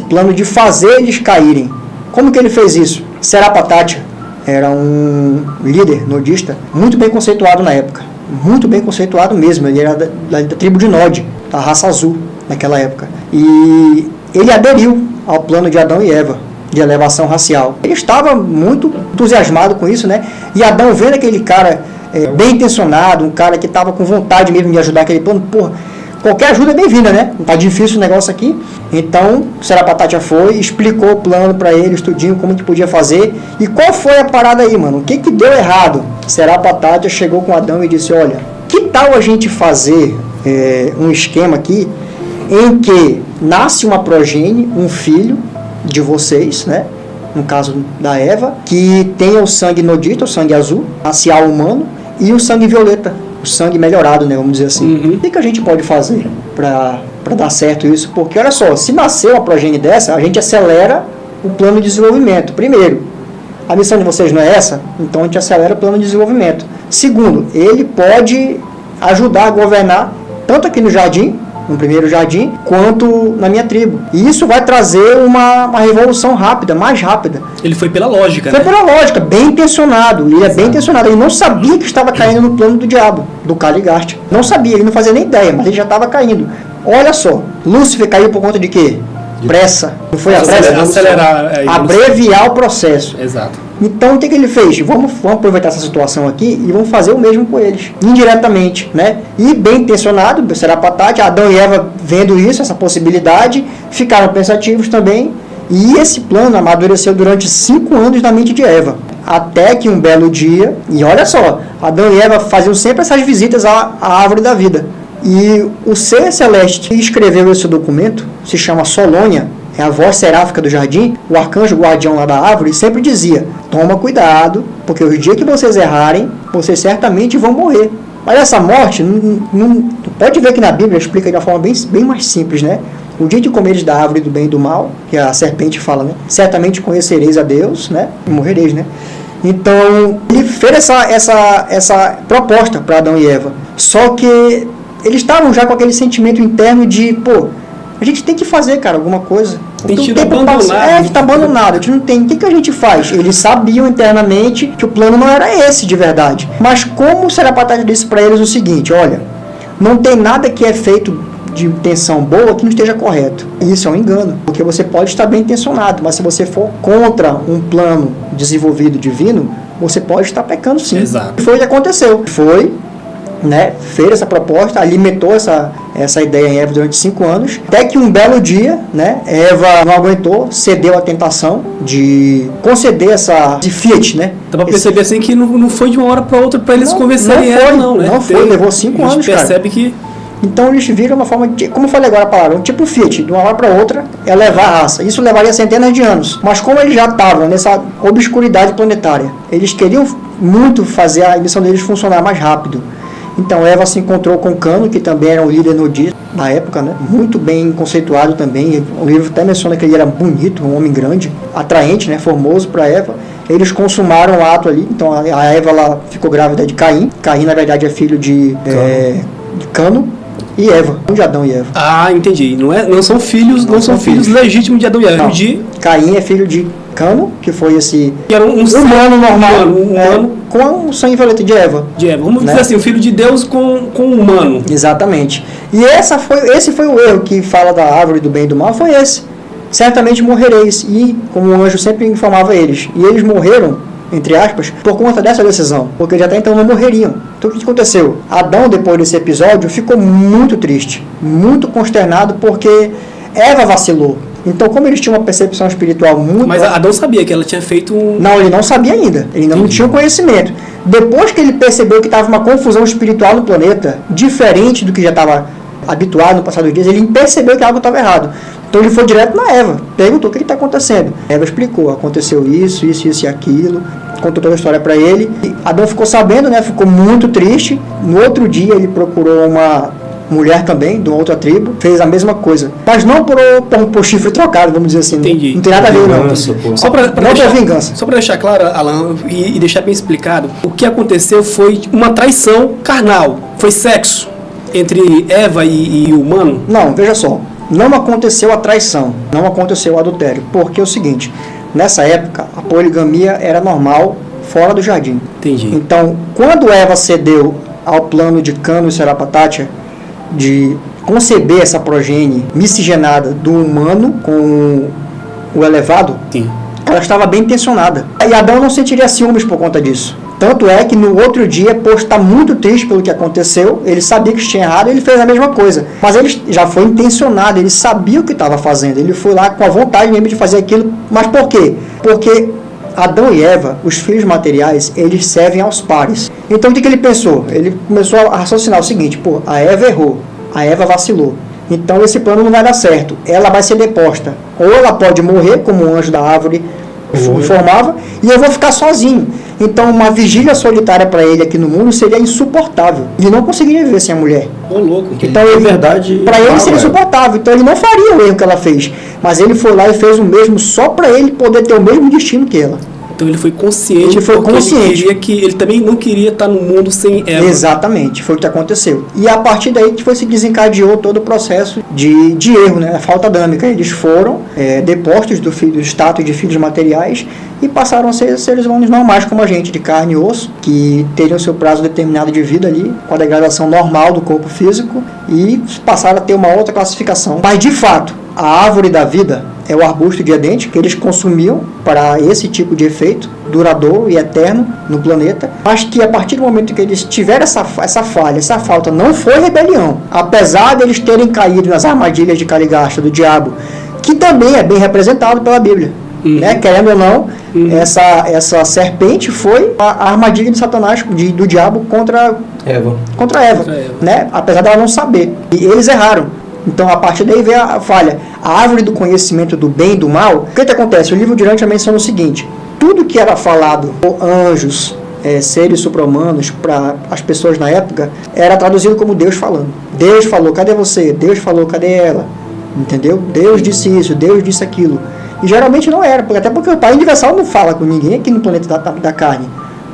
plano de fazer eles caírem. Como que ele fez isso? Serapatátia era um líder nodista muito bem conceituado na época. Muito bem conceituado mesmo. Ele era da tribo de Nod, da raça azul, naquela época. E ele aderiu ao plano de Adão e Eva, de elevação racial. Ele estava muito entusiasmado com isso, né? E Adão, vendo aquele cara bem intencionado, um cara que estava com vontade mesmo de ajudar aquele plano, porra, qualquer ajuda é bem-vinda, né? Não tá difícil o negócio aqui. Então, Serapatátia foi, explicou o plano para ele, estudinho, como que podia fazer. E qual foi a parada aí, mano? O que deu errado? Serapatátia chegou com Adão e disse, olha, que tal a gente fazer um esquema aqui em que nasce uma progenie, um filho de vocês, né? No caso da Eva, que tenha o sangue nodita, o sangue azul, racial humano, e o sangue violeta, o sangue melhorado, né? Vamos dizer assim. Uhum. O que a gente pode fazer para dar certo isso? Porque, olha só, se nascer uma progenie dessa, a gente acelera o plano de desenvolvimento. Primeiro, a missão de vocês não é essa, então a gente acelera o plano de desenvolvimento. Segundo, ele pode ajudar a governar tanto aqui no jardim, no primeiro jardim, quanto na minha tribo. E isso vai trazer uma revolução rápida, mais rápida. Ele foi pela lógica, Foi pela lógica, bem intencionado. Ele é bem intencionado. Ele não sabia que estava caindo no plano do diabo, do Caligarte. Não sabia, ele não fazia nem ideia, mas ele já estava caindo. Olha só, Lúcifer caiu por conta de quê? Pressa. Não foi a pressa? Acelerar. Abreviar o processo. Exato. Então, o que ele fez? Vamos aproveitar essa situação aqui e vamos fazer o mesmo com eles, indiretamente, né? E bem intencionado, será patate, Adão e Eva vendo isso, essa possibilidade, ficaram pensativos também, e esse plano amadureceu durante 5 anos na mente de Eva, até que um belo dia, e olha só, Adão e Eva faziam sempre essas visitas à árvore da vida, e o ser celeste que escreveu esse documento se chama Solônia, é a voz seráfica do jardim, o arcanjo guardião lá da árvore, sempre dizia: toma cuidado, porque o dia que vocês errarem, vocês certamente vão morrer. Mas essa morte, pode ver que na Bíblia explica de uma forma bem mais simples, né? O dia de comeres da árvore do bem e do mal, que a serpente fala, né? Certamente conhecereis a Deus, né? E morrereis, né? Então, ele fez essa proposta para Adão e Eva. Só que eles estavam já com aquele sentimento interno de, a gente tem que fazer, cara, alguma coisa. Tem sido abandonado. A gente está abandonado, a gente não tem. O que a gente faz? Eles sabiam internamente que o plano não era esse de verdade. Mas como o Serapatat disse para eles o seguinte: olha, não tem nada que é feito de intenção boa que não esteja correto. E isso é um engano, porque você pode estar bem intencionado, mas se você for contra um plano desenvolvido divino, você pode estar pecando sim. Exato. E foi o que aconteceu. Fez essa proposta, alimentou essa ideia em Eva durante 5 anos, até que um belo dia, né, Eva não aguentou, cedeu à tentação de conceder esse fiat, né? Dá pra perceber assim que não foi de uma hora para outra para eles convencerem ela, não, né? Não foi, levou 5 anos, cara. Percebe que... Então eles viram uma forma de, como eu falei agora a palavra, um tipo fiat, de uma hora para outra, é levar a raça. Isso levaria centenas de anos. Mas como eles já estavam nessa obscuridade planetária, eles queriam muito fazer a missão deles funcionar mais rápido. Então Eva se encontrou com Cano, que também era um líder nudista na época, né? Muito bem conceituado também. O livro até menciona que ele era bonito, um homem grande, atraente, né? Formoso para Eva. Eles consumaram o ato ali. Então a Eva ela ficou grávida de Caim. Caim, na verdade, é filho de Cano e Eva, de Adão e Eva. Ah, entendi. Não são filhos legítimos de Adão e Eva. Não. Caim é filho de Cano, que foi esse que era um humano normal, humano com o sangue violento de Eva. Vamos dizer assim, o filho de Deus com o humano. Exatamente. E esse foi o erro que fala da árvore do bem e do mal, foi esse. Certamente morrereis. E, como o anjo sempre informava eles, e eles morreram, entre aspas, por conta dessa decisão, porque já até então não morreriam. Então o que aconteceu? Adão, depois desse episódio, ficou muito triste, muito consternado, porque Eva vacilou. Então, como eles tinham uma percepção espiritual muito... Mas Adão sabia que ela tinha feito Não, ele não sabia ainda. Ele ainda não tinha o conhecimento. Depois que ele percebeu que estava uma confusão espiritual no planeta, diferente do que já estava habituado no passado dos dias, ele percebeu que algo estava errado. Então ele foi direto na Eva, perguntou o que está acontecendo. Eva explicou, aconteceu isso e aquilo, contou toda a história para ele. E Adão ficou sabendo, né? Ficou muito triste. No outro dia ele procurou uma mulher também, de uma outra tribo, fez a mesma coisa. Mas não por chifre trocado, vamos dizer assim. Entendi. Não tem nada a ver, não. Só para deixar vingança. Só para deixar claro, Alan, e deixar bem explicado, o que aconteceu foi uma traição carnal. Foi sexo entre Eva e o humano? Não, veja só. Não aconteceu a traição, não aconteceu o adultério. Porque é o seguinte, nessa época, a poligamia era normal fora do jardim. Entendi. Então, quando Eva cedeu ao plano de Cano e Serapatat, de conceber essa progenie miscigenada do humano com o elevado, sim, ela estava bem intencionada. E Adão não sentiria ciúmes por conta disso. Tanto é que no outro dia, por estar muito triste pelo que aconteceu, ele sabia que tinha errado e ele fez a mesma coisa. Mas ele já foi intencionado, ele sabia o que estava fazendo. Ele foi lá com a vontade mesmo de fazer aquilo. Mas por quê? Porque Adão e Eva, os filhos materiais, eles servem aos pares. Então o que ele pensou? Ele começou a raciocinar o seguinte: a Eva errou, a Eva vacilou. Então esse plano não vai dar certo. Ela vai ser deposta. Ou ela pode morrer, como o anjo da árvore informava, e eu vou ficar sozinho. Então uma vigília solitária para ele aqui no mundo seria insuportável. Ele não conseguiria viver sem a mulher. Louco. Então para ele seria insuportável. Então ele não faria o erro que ela fez. Mas ele foi lá e fez o mesmo só para ele poder ter o mesmo destino que ela. Então ele foi consciente. Ele foi consciente. Ele também não queria estar no mundo sem Eva. Exatamente, foi o que aconteceu. E a partir daí que se desencadeou todo o processo de erro, né? A falta adâmica. Eles foram depostos do status de filhos materiais e passaram a ser seres humanos normais como a gente, de carne e osso, que teriam seu prazo determinado de vida ali, com a degradação normal do corpo físico, e passaram a ter uma outra classificação. Mas, de fato, a árvore da vida é o arbusto de Edente, que eles consumiam para esse tipo de efeito duradouro e eterno no planeta, mas que a partir do momento que eles tiveram essa falha, essa falta, não foi rebelião. Apesar de eles terem caído nas armadilhas de Caligasta, do diabo, que também é bem representado pela Bíblia. Né? Querendo ou não, essa serpente foi a armadilha de Satanás, do diabo contra Eva. Né? Apesar dela não saber. E eles erraram. Então, a partir daí veio a falha. A árvore do conhecimento do bem e do mal. O que acontece? O livro de Urântia menciona o seguinte: tudo que era falado por anjos, seres supra-humanos, para as pessoas na época, era traduzido como Deus falando. Deus falou, cadê você? Deus falou, cadê ela? Entendeu? Deus disse isso, Deus disse aquilo. E geralmente não era, até porque o Pai Universal não fala com ninguém aqui no planeta da carne,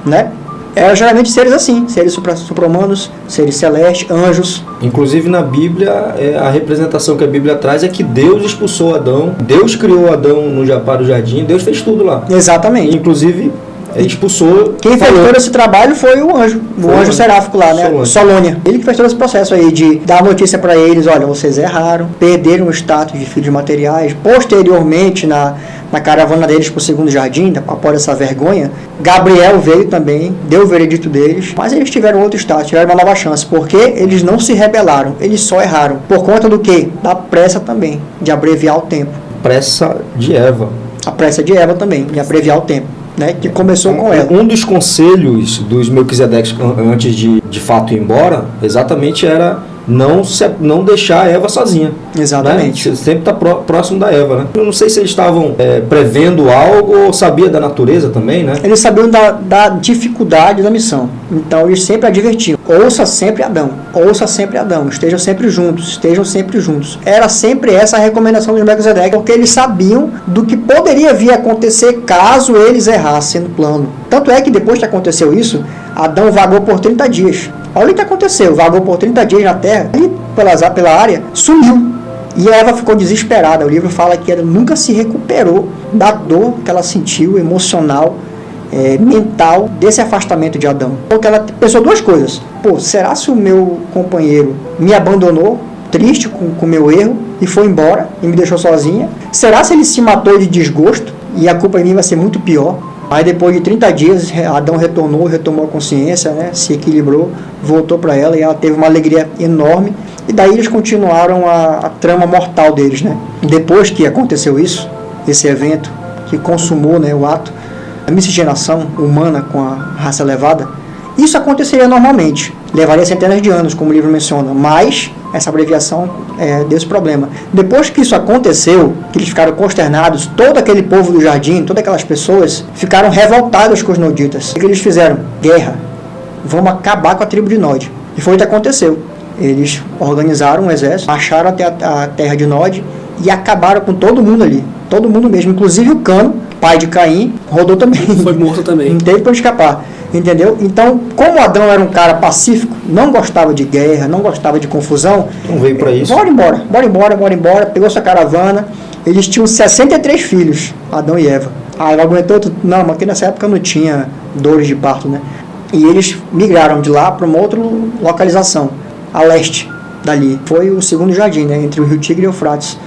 né? Eram geralmente seres assim, seres supra-humanos, seres celestes, anjos. Inclusive na Bíblia, a representação que a Bíblia traz é que Deus expulsou Adão, Deus criou Adão para o jardim, Deus fez tudo lá. Exatamente. Inclusive, expulsou. Quem fez todo esse trabalho foi o anjo, anjo seráfico lá, né? Solônia. Ele que fez todo esse processo aí de dar notícia para eles: olha, vocês erraram, perderam o status de filhos materiais. Posteriormente, na caravana deles para o segundo jardim, após essa vergonha, Gabriel veio também, deu o veredito deles, mas eles tiveram outro status, tiveram uma nova chance, porque eles não se rebelaram, eles só erraram. Por conta do quê? Da pressa também, de abreviar o tempo. Pressa de Eva. A pressa de Eva também, de abreviar o tempo. Né, que começou com ela. Um dos conselhos dos Melquisedeques antes de fato ir embora, exatamente era não deixar a Eva sozinha. Exatamente. Né? Sempre está próximo da Eva. Né? Eu não sei se eles estavam prevendo algo ou sabia da natureza também, né? Eles sabiam da dificuldade da missão. Então eles sempre advertiam: ouça sempre Adão, estejam sempre juntos. Era sempre essa a recomendação dos Melquisedeques, porque eles sabiam do que poderia vir a acontecer caso eles errassem no plano. Tanto é que depois que aconteceu isso, Adão vagou por 30 dias. Olha o que aconteceu, vagou por 30 dias na terra, e pela área, sumiu. E a Eva ficou desesperada. O livro fala que ela nunca se recuperou da dor que ela sentiu, emocional, mental, desse afastamento de Adão. Porque ela pensou duas coisas: pô, será se o meu companheiro me abandonou, triste com o meu erro, e foi embora, e me deixou sozinha? Será se ele se matou de desgosto, e a culpa em mim vai ser muito pior? Aí depois de 30 dias, Adão retomou a consciência, né? Se equilibrou, voltou para ela, e ela teve uma alegria enorme. E daí eles continuaram a trama mortal deles, né? Depois que aconteceu isso, esse evento que consumou, né, o ato, a miscigenação humana com a raça elevada, isso aconteceria normalmente, levaria centenas de anos, como o livro menciona, mas essa abreviação deu esse problema. Depois que isso aconteceu, que eles ficaram consternados, todo aquele povo do jardim, todas aquelas pessoas ficaram revoltadas com os Noditas. O que eles fizeram? Guerra. Vamos acabar com a tribo de Nod. E foi o que aconteceu. Eles organizaram um exército, marcharam até a terra de Nod e acabaram com todo mundo ali. Todo mundo mesmo, inclusive o Cano, pai de Caim, rodou também. Foi morto também. Não teve para escapar. Entendeu? Então, como Adão era um cara pacífico, não gostava de guerra, não gostava de confusão, não veio para isso. Bora embora, pegou sua caravana. Eles tinham 63 filhos, Adão e Eva. Ela aguentou tudo. Não, mas aqui nessa época não tinha dores de parto, né? E eles migraram de lá para uma outra localização, a leste dali. Foi o segundo jardim, né? Entre o Rio Tigre e o Eufrates.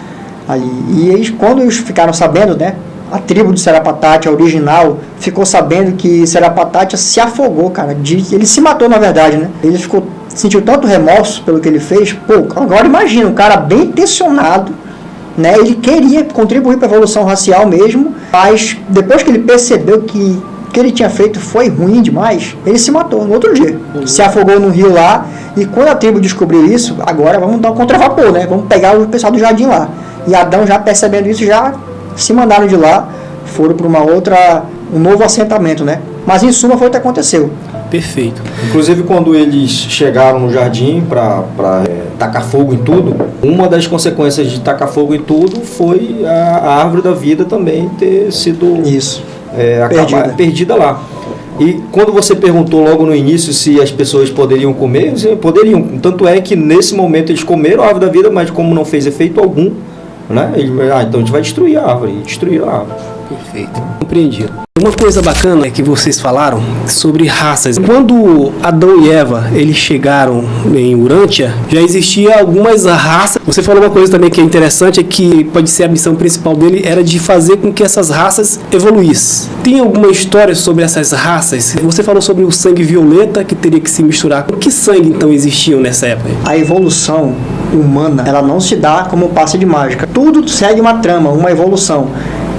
Ali. E eles, quando eles ficaram sabendo, né? A tribo de Serapatátia, a original, ficou sabendo que Serapatátia se afogou, cara. Ele se matou, na verdade, né? Ele sentiu tanto remorso pelo que ele fez. Pô, agora imagina, um cara bem intencionado, né? Ele queria contribuir para a evolução racial mesmo, mas depois que ele percebeu que o que ele tinha feito foi ruim demais, ele se matou no outro dia. Se afogou no rio lá, e quando a tribo descobriu isso, agora vamos dar um contravapor, né? Vamos pegar o pessoal do jardim lá. E Adão, já percebendo isso, já se mandaram de lá, foram para um novo assentamento, né? Mas em suma foi o que aconteceu. Perfeito. Inclusive quando eles chegaram no jardim para tacar fogo em tudo, uma das consequências de tacar fogo em tudo foi a árvore da vida também ter sido perdida lá. E quando você perguntou logo no início se as pessoas poderiam comer, poderiam. Tanto é que nesse momento eles comeram a árvore da vida, mas como não fez efeito algum, né? Então a gente vai destruir a árvore. E destruíram a árvore. Perfeito. Compreendido. Uma coisa bacana é que vocês falaram sobre raças. Quando Adão e Eva eles chegaram em Urântia, já existia algumas raças. Você falou uma coisa também que é interessante, é que pode ser a missão principal dele era de fazer com que essas raças evoluíssem. Tem alguma história sobre essas raças? Você falou sobre o sangue violeta que teria que se misturar. Que sangue então existiam nessa época? A evolução humana, ela não se dá como um passe de mágica. Tudo segue uma trama, uma evolução.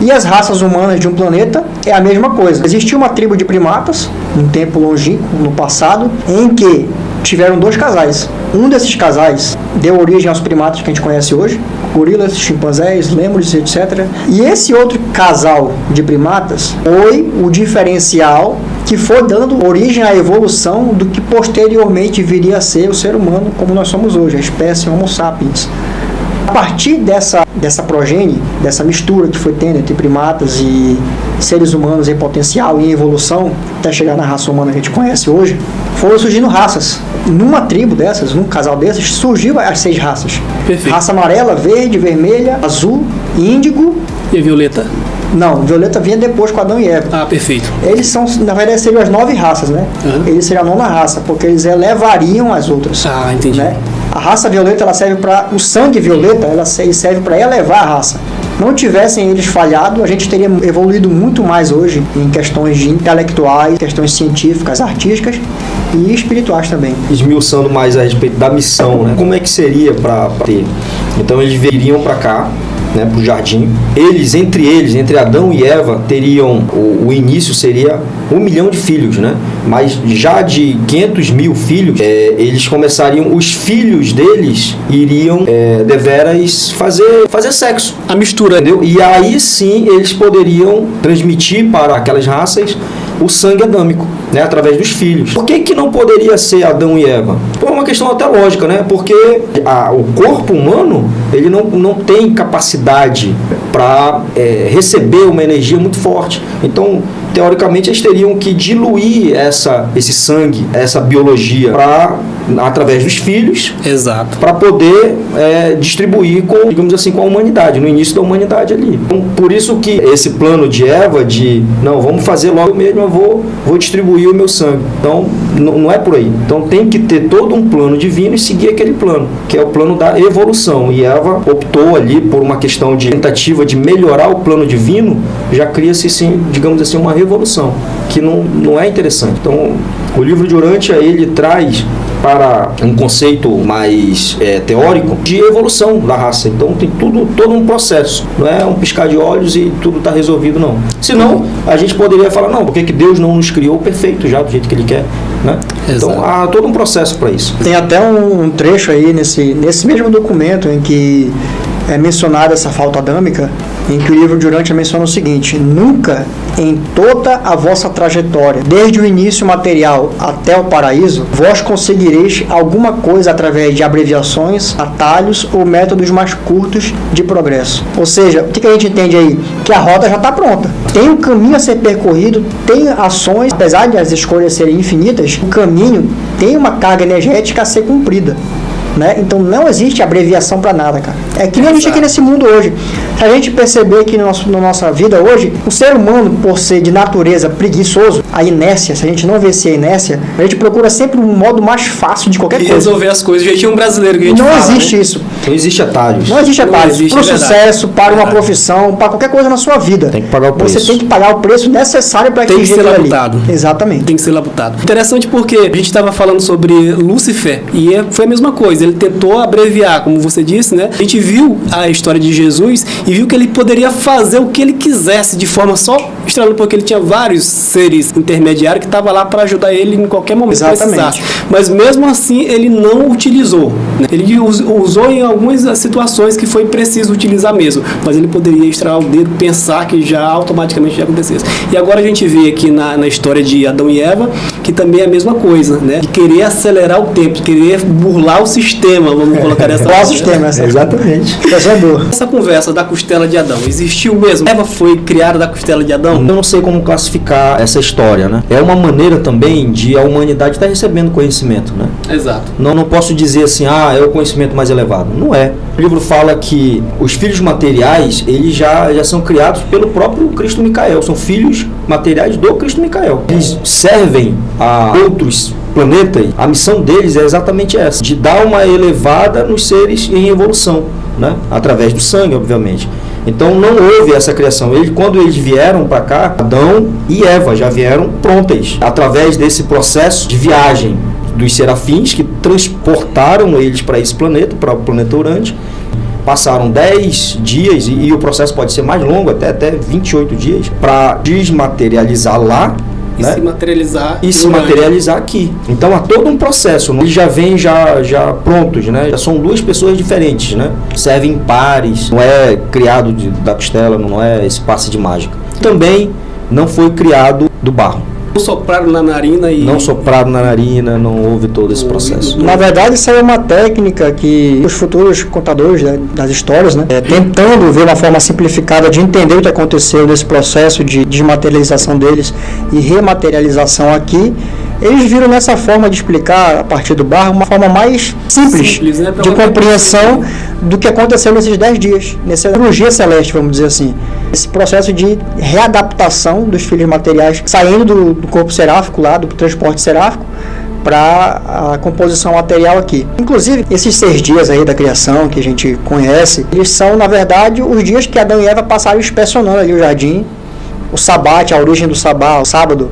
E as raças humanas de um planeta é a mesma coisa. Existia uma tribo de primatas, um tempo longínquo, no passado, em que tiveram 2 casais. Um desses casais deu origem aos primatas que a gente conhece hoje, gorilas, chimpanzés, lêmures, etc. E esse outro casal de primatas foi o diferencial que foi dando origem à evolução do que posteriormente viria a ser o ser humano como nós somos hoje, a espécie Homo sapiens. A partir dessa progenie, dessa mistura que foi tendo entre primatas e seres humanos em potencial e em evolução, até chegar na raça humana que a gente conhece hoje, foram surgindo raças. Numa tribo dessas, num casal desses, surgiu as 6 raças. Perfeito. Raça amarela, verde, vermelha, azul, índigo. E a violeta? Não, violeta vinha depois com Adão e Eva. Ah, perfeito. Eles são, na verdade, seriam as 9 raças, né? Uhum. Eles seriam a 9ª raça, porque eles elevariam as outras. Ah, entendi. Né? A raça violeta, ela serve para... O sangue violeta, ele serve para elevar a raça. Não tivessem eles falhado, a gente teria evoluído muito mais hoje em questões de intelectuais, questões científicas, artísticas e espirituais também. Esmiuçando mais a respeito da missão, né? Como é que seria para ter? Então eles viriam para cá, né, para o jardim. Entre Adão e Eva, teriam, o início seria 1 milhão de filhos, né? Mas já de 500 mil filhos, eles começariam, os filhos deles iriam deveras fazer sexo. A mistura. Entendeu? E aí sim eles poderiam transmitir para aquelas raças o sangue adâmico, né, através dos filhos. Por que não poderia ser Adão e Eva? Por uma questão até lógica, né? Porque o corpo humano, ele não tem capacidade para receber uma energia muito forte. Então, teoricamente, eles teriam que diluir esse sangue, essa biologia, através dos filhos. Exato. Para poder distribuir digamos assim, com a humanidade, no início da humanidade ali. Então, por isso que esse plano de Eva, não, vamos fazer logo mesmo, eu vou distribuir o meu sangue. Então, não é por aí. Então, tem que ter todo um plano divino e seguir aquele plano, que é o plano da evolução. E Eva optou ali por uma questão de tentativa de melhorar o plano divino, já cria-se, sim, digamos assim, uma revolução, que não é interessante. Então, o livro de Urântia, ele traz para um conceito mais teórico de evolução da raça. Então tem todo um processo, não é um piscar de olhos e tudo está resolvido, não. Senão a gente poderia falar, não, por que Deus não nos criou perfeito já, do jeito que Ele quer, né? Então há todo um processo para isso. Tem até um trecho aí nesse mesmo documento em que é mencionada essa falta adâmica, em que o livro de Urântia menciona o seguinte: nunca em toda a vossa trajetória, desde o início material até o paraíso, vós conseguireis alguma coisa através de abreviações, atalhos ou métodos mais curtos de progresso. Ou seja, o que a gente entende aí? Que a rota já está pronta. Tem um caminho a ser percorrido, tem ações, apesar de as escolhas serem infinitas, o caminho tem uma carga energética a ser cumprida. Né? Então não existe abreviação para nada, cara. É que nem a gente aqui nesse mundo hoje. Se a gente perceber que na nossa vida hoje, o ser humano, por ser de natureza preguiçoso, a inércia, se a gente não vencer a inércia, a gente procura sempre um modo mais fácil de qualquer coisa. Resolver as coisas. Já tinha um brasileiro que a gente não fala, existe né? isso. Não existe atalhos. Não existe atalhos. Para o sucesso, para uma profissão, para qualquer coisa na sua vida. Tem que pagar o preço. Você tem que pagar o preço necessário para atingir aquilo ali. Tem que ser labutado. Exatamente. Tem que ser labutado. Interessante porque a gente estava falando sobre Lúcifer e foi a mesma coisa. Ele tentou abreviar, como você disse, né? A gente viu a história de Jesus e viu que ele poderia fazer o que ele quisesse de forma só estrelando, porque ele tinha vários seres intermediários que estavam lá para ajudar ele em qualquer momento que precisasse. Mas mesmo assim ele não utilizou, né? Ele usou em algumas situações que foi preciso utilizar mesmo, mas ele poderia estralar o dedo, pensar que já automaticamente já acontecesse. E agora a gente vê aqui na história de Adão e Eva, que também é a mesma coisa, né? De querer acelerar o tempo, de querer burlar o sistema, vamos colocar dessa forma. O sistema, exatamente. Essa conversa da costela de Adão, existiu mesmo? Eva foi criada da costela de Adão? Eu não sei como classificar essa história, né? É uma maneira também de a humanidade estar recebendo conhecimento, né? Exato. Não posso dizer assim, é o conhecimento mais elevado. Não é. O livro fala que os filhos materiais, eles já são criados pelo próprio Cristo Micael, são filhos materiais do Cristo Micael. Eles servem a outros planetas, a missão deles é exatamente essa, de dar uma elevada nos seres em evolução, né? Através do sangue, obviamente. Então não houve essa criação. Quando eles vieram para cá, Adão e Eva já vieram prontas, através desse processo de viagem dos serafins que transportaram eles para esse planeta, para o planeta Urântia. Passaram 10 dias, e o processo pode ser mais longo, até 28 dias, para desmaterializar lá, e né? se materializar aqui. Então há todo um processo, eles já vêm já prontos, né? Já são duas pessoas diferentes, né? Servem em pares, não é criado da costela, não é esse passe de mágica. Também não foi criado do barro. Não sopraram na narina Não sopraram na narina, não houve todo esse processo. Na verdade, isso é uma técnica que os futuros contadores, né, das histórias, né, tentando ver uma forma simplificada de entender o que aconteceu nesse processo de desmaterialização deles e rematerialização aqui, eles viram nessa forma de explicar a partir do barro uma forma mais simples né, de compreensão do que aconteceu nesses 10 dias, nessa cirurgia celeste, vamos dizer assim. Esse processo de readaptação dos filhos materiais saindo do corpo seráfico lá, do transporte seráfico, para a composição material aqui. Inclusive, esses 6 dias aí da criação que a gente conhece, eles são, na verdade, os dias que Adão e Eva passaram inspecionando ali o jardim, o sabate, a origem do sabá, o sábado,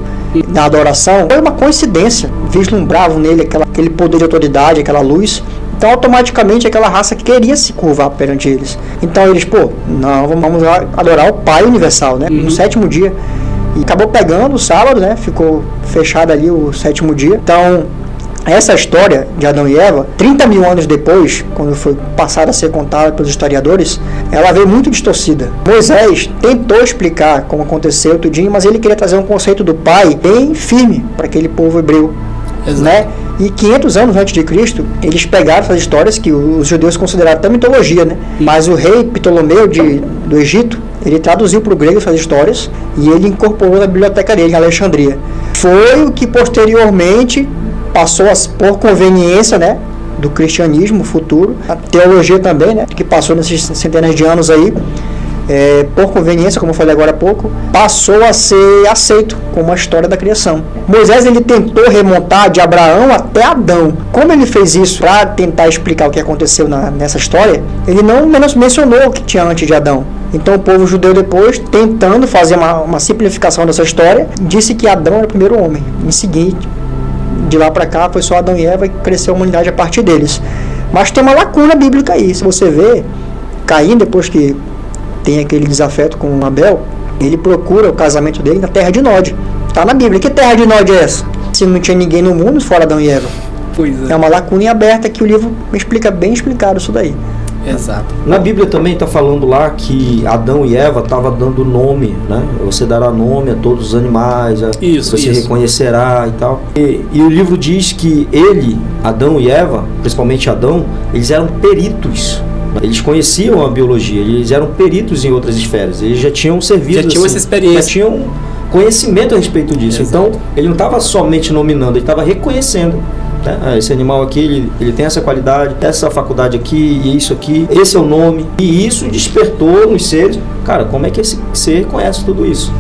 na adoração. Foi uma coincidência, vislumbravam nele aquele poder de autoridade, aquela luz. Então, automaticamente, aquela raça queria se curvar perante eles. Então, eles, não, vamos adorar o Pai Universal, né? No 7º dia. E acabou pegando o sábado, né? Ficou fechado ali o 7º dia. Então, essa história de Adão e Eva, 30 mil anos depois, quando foi passada a ser contada pelos historiadores, ela veio muito distorcida. Moisés tentou explicar como aconteceu tudinho, mas ele queria trazer um conceito do Pai bem firme para aquele povo hebreu. Né? E 500 anos antes de Cristo, eles pegaram essas histórias que os judeus consideraram até mitologia, né? Mas o rei Ptolomeu do Egito, ele traduziu para o grego essas histórias e ele incorporou na biblioteca dele, em Alexandria. Foi o que posteriormente passou por conveniência, né, do cristianismo futuro, a teologia também, né, que passou nesses centenas de anos aí, por conveniência, como eu falei agora há pouco, passou a ser aceito como a história da criação. Moisés, ele tentou remontar de Abraão até Adão. Como ele fez isso para tentar explicar o que aconteceu nessa história, ele não mencionou o que tinha antes de Adão. Então o povo judeu depois, tentando fazer uma simplificação dessa história, disse que Adão era o primeiro homem. Em seguinte, de lá para cá foi só Adão e Eva e cresceu a humanidade a partir deles. Mas tem uma lacuna bíblica aí. Se você vê, Caim, depois que tem aquele desafeto com Abel, ele procura o casamento dele na terra de Nod. Está na Bíblia. Que terra de Nod é essa? Se não tinha ninguém no mundo fora Adão e Eva. Pois é. É uma lacuna em aberta que o livro explica bem explicado isso daí. Exato. Na Bíblia também está falando lá que Adão e Eva estavam dando nome, né? Você dará nome a todos os animais, você reconhecerá e tal. E o livro diz que Adão e Eva, principalmente Adão, eles eram peritos. Eles conheciam a biologia, eles eram peritos em outras esferas, eles já tinham servido, já tinham essa experiência, já tinham conhecimento a respeito disso. Exato. Então, ele não estava somente nominando, ele estava reconhecendo. Esse animal aqui, ele tem essa qualidade, essa faculdade aqui, e isso aqui, esse é o nome. E isso despertou nos seres, cara, como é que esse ser conhece tudo isso?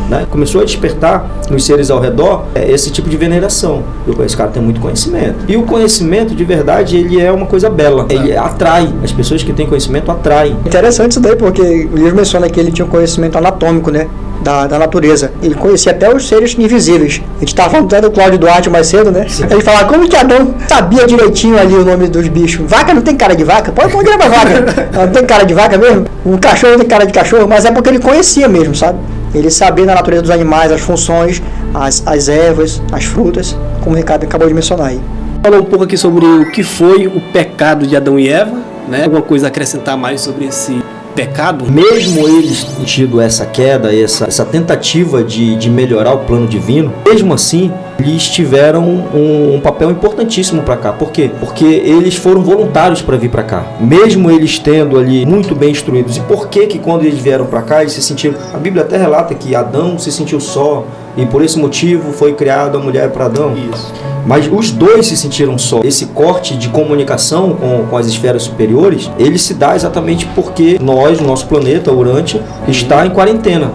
Né? Começou a despertar nos seres ao redor esse tipo de veneração. Esse cara tem muito conhecimento. E o conhecimento, de verdade, ele é uma coisa bela. Ele atrai. As pessoas que têm conhecimento atraem. Interessante isso daí, porque o livro menciona que ele tinha um conhecimento anatômico, né? Da natureza. Ele conhecia até os seres invisíveis. A gente estava falando até do Cláudio Duarte mais cedo, né? Sim. Ele falava, como que Adão sabia direitinho ali o nome dos bichos? Vaca não tem cara de vaca? Pode pôr pra vaca. Não tem cara de vaca mesmo? Um cachorro tem cara de cachorro, mas é porque ele conhecia mesmo, sabe? Ele sabia da natureza dos animais, as funções, as ervas, as frutas, como o Ricardo acabou de mencionar aí. Falou um pouco aqui sobre o que foi o pecado de Adão e Eva, né? Alguma coisa a acrescentar mais sobre esse pecado? Mesmo eles tido essa queda, essa tentativa de melhorar o plano divino, mesmo assim, eles tiveram um papel importantíssimo para cá. Por quê? Porque eles foram voluntários para vir para cá. Mesmo eles tendo ali muito bem instruídos. E por que quando eles vieram para cá, eles se sentiram... A Bíblia até relata que Adão se sentiu só e por esse motivo foi criada a mulher para Adão. Isso. Mas os dois se sentiram só. Esse corte de comunicação com as esferas superiores, ele se dá exatamente porque nós, o nosso planeta, Urântia, está em quarentena,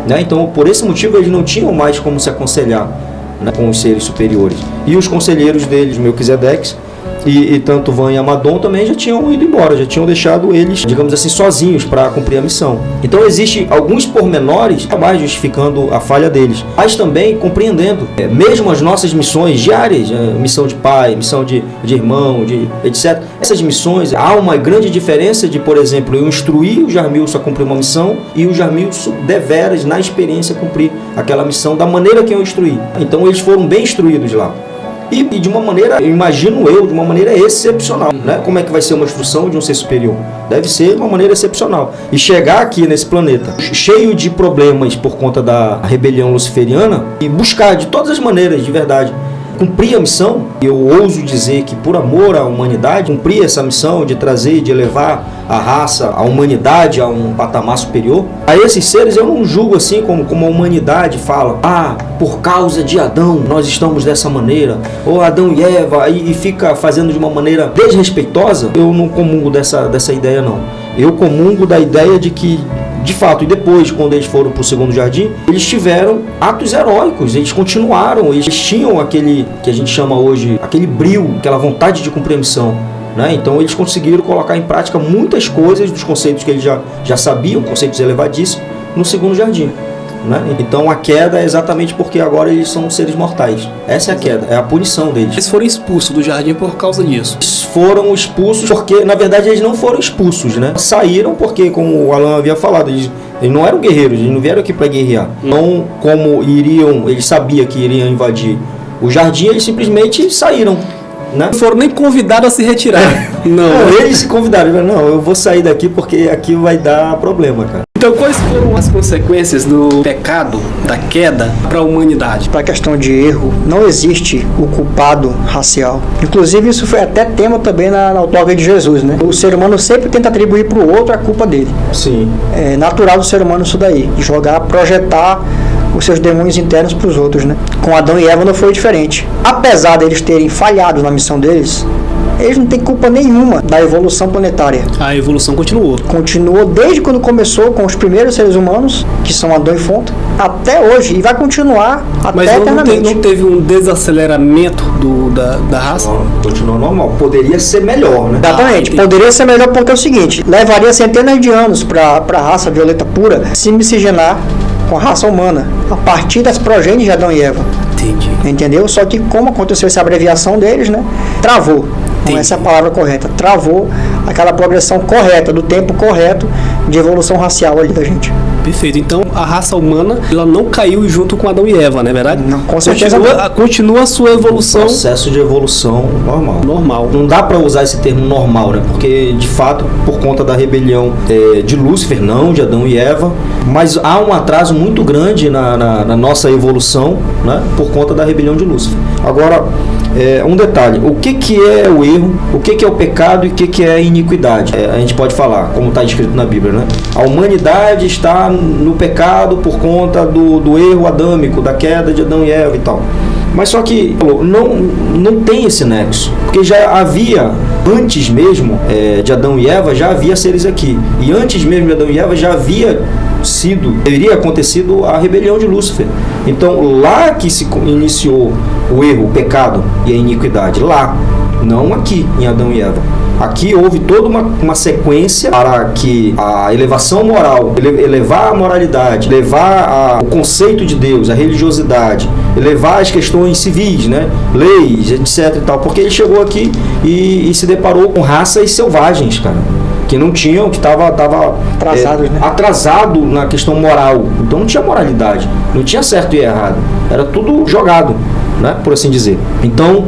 né? Então, por esse motivo, eles não tinham mais como se aconselhar, né, com os seres superiores. E os conselheiros deles, Melquisedeques, e tanto Van e Amadon também já tinham ido embora, já tinham deixado eles, digamos assim, sozinhos para cumprir a missão. Então existem alguns pormenores, mais justificando a falha deles, mas também compreendendo, mesmo as nossas missões diárias, missão de pai, missão de irmão, etc. Essas missões, há uma grande diferença de, por exemplo, eu instruir o Jarmilson a cumprir uma missão e o Jarmilson deveras, na experiência, cumprir aquela missão da maneira que eu instruí. Então eles foram bem instruídos lá. E de uma maneira, imagino eu, de uma maneira excepcional, né? Como é que vai ser uma instrução de um ser superior? Deve ser de uma maneira excepcional. E chegar aqui nesse planeta, cheio de problemas por conta da rebelião luciferiana, e buscar de todas as maneiras, de verdade, cumprir a missão, eu ouso dizer que por amor à humanidade, cumprir essa missão de trazer, de elevar a raça, a humanidade a um patamar superior, a esses seres eu não julgo assim como a humanidade fala, por causa de Adão nós estamos dessa maneira, ou Adão e Eva, e fica fazendo de uma maneira desrespeitosa. Eu não comungo dessa ideia não. Eu comungo da ideia de que, de fato, e depois, quando eles foram para o segundo jardim, eles tiveram atos heróicos, eles continuaram, eles tinham aquele, que a gente chama hoje, aquele brio, aquela vontade de cumprir a missão, né? Então eles conseguiram colocar em prática muitas coisas dos conceitos que eles já sabiam, conceitos elevadíssimos, no segundo jardim, né? Então a queda é exatamente porque agora eles são seres mortais. Essa é a queda, é a punição deles. Eles foram expulsos do jardim por causa disso. Eles foram expulsos porque, na verdade, eles não foram expulsos, né? Saíram porque, como o Alan havia falado, eles não eram guerreiros, eles não vieram aqui para guerrear. Não como eles sabiam que iriam invadir o jardim, eles simplesmente saíram, né? Não foram nem convidados a se retirar. Não, eles se convidaram. Não, eu vou sair daqui porque aqui vai dar problema, cara. Então, quais foram as consequências do pecado, da queda, para a humanidade? Para a questão de erro, não existe o culpado racial. Inclusive, isso foi até tema também na outorga de Jesus, né? O ser humano sempre tenta atribuir para o outro a culpa dele. Sim. É natural do ser humano isso daí, projetar os seus demônios internos para os outros, né? Com Adão e Eva não foi diferente. Apesar deles terem falhado na missão deles, eles não têm culpa nenhuma da evolução planetária. A evolução continuou. Continuou desde quando começou com os primeiros seres humanos, que são Adão e Fonta, até hoje, e vai continuar até eternamente. Mas não teve um desaceleramento da raça? Continua normal. Poderia ser melhor, né? Exatamente. Poderia ser melhor porque é o seguinte, levaria centenas de anos para a raça violeta pura se miscigenar com a raça humana, a partir das progênies de Adão e Eva. Entendi. Entendeu? Só que como aconteceu essa abreviação deles, né? Travou. Então, essa é a palavra correta. Travou aquela progressão correta, do tempo correto de evolução racial ali da gente. Perfeito. Então, a raça humana, ela não caiu junto com Adão e Eva, não é verdade? Não, com certeza continua a sua evolução. Processo de evolução normal. Não dá para usar esse termo normal, né? Porque, de fato, por conta da rebelião de Lúcifer, não de Adão e Eva, mas há um atraso muito grande na nossa evolução, né? Por conta da rebelião de Lúcifer. Agora, um detalhe, o que é o erro, o que é o pecado e o que é a iniquidade? A gente pode falar, como está escrito na Bíblia, né? A humanidade está no pecado por conta do erro adâmico, da queda de Adão e Eva e tal. Mas só que não tem esse nexo, porque já havia, antes mesmo de Adão e Eva, já havia seres aqui. E antes mesmo de Adão e Eva já teria acontecido a rebelião de Lúcifer. Então, lá que se iniciou o erro, o pecado e a iniquidade, lá, não aqui em Adão e Eva. Aqui houve toda uma sequência para que a elevação moral, elevar a moralidade, levar o conceito de Deus, a religiosidade, elevar as questões civis, né? Leis, etc. e tal, porque ele chegou aqui e se deparou com raças selvagens, cara, que não tinham, que estava atrasado na questão moral. Então não tinha moralidade, não tinha certo e errado, era tudo jogado, né, por assim dizer. Então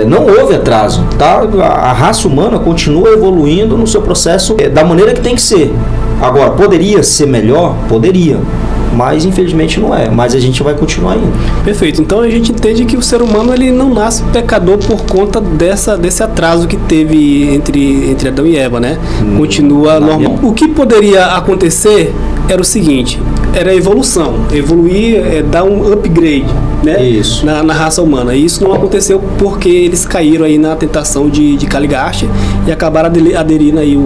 não houve atraso, tá? A raça humana continua evoluindo no seu processo da maneira que tem que ser. Agora, poderia ser melhor? Poderia. Mas infelizmente não é, mas a gente vai continuar indo. Perfeito, então a gente entende que o ser humano ele não nasce pecador por conta desse atraso que teve entre Adão e Eva, né? Continua normal. O que poderia acontecer era o seguinte, era a evolução, evoluir, dar um upgrade, né? Isso. Na raça humana, e isso não aconteceu porque eles caíram aí na tentação de Caligarte e acabaram aderindo aí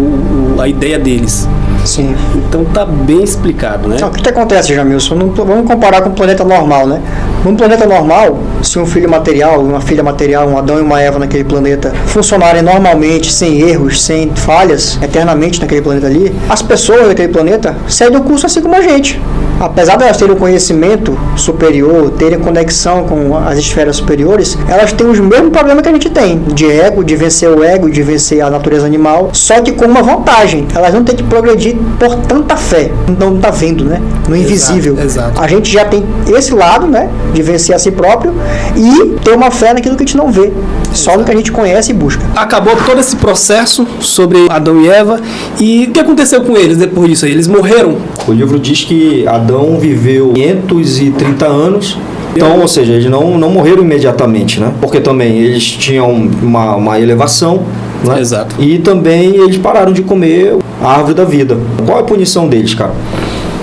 a ideia deles. Sim. Então tá bem explicado, né? Então, o que acontece, Jamilson? Vamos comparar com o planeta normal, né? Num planeta normal, se um filho material, uma filha material, um Adão e uma Eva naquele planeta funcionarem normalmente, sem erros, sem falhas, eternamente naquele planeta ali, as pessoas daquele planeta seguem o curso assim como a gente. Apesar de elas terem um conhecimento superior, terem conexão com as esferas superiores, elas têm os mesmos problemas que a gente tem, de ego, de vencer o ego, de vencer a natureza animal, só que com uma vantagem, elas não têm que progredir por tanta fé, não está vendo, né? No invisível. Exato. A gente já tem esse lado, né? De vencer a si próprio e ter uma fé naquilo que a gente não vê, só no que a gente conhece e busca. Acabou todo esse processo sobre Adão e Eva, e o que aconteceu com eles depois disso aí? Eles morreram? O livro diz que Adão viveu 530 anos. Então, ou seja, eles não morreram imediatamente, né? Porque também eles tinham uma elevação, né? Exato. E também eles pararam de comer a árvore da vida. Qual é a punição deles, cara?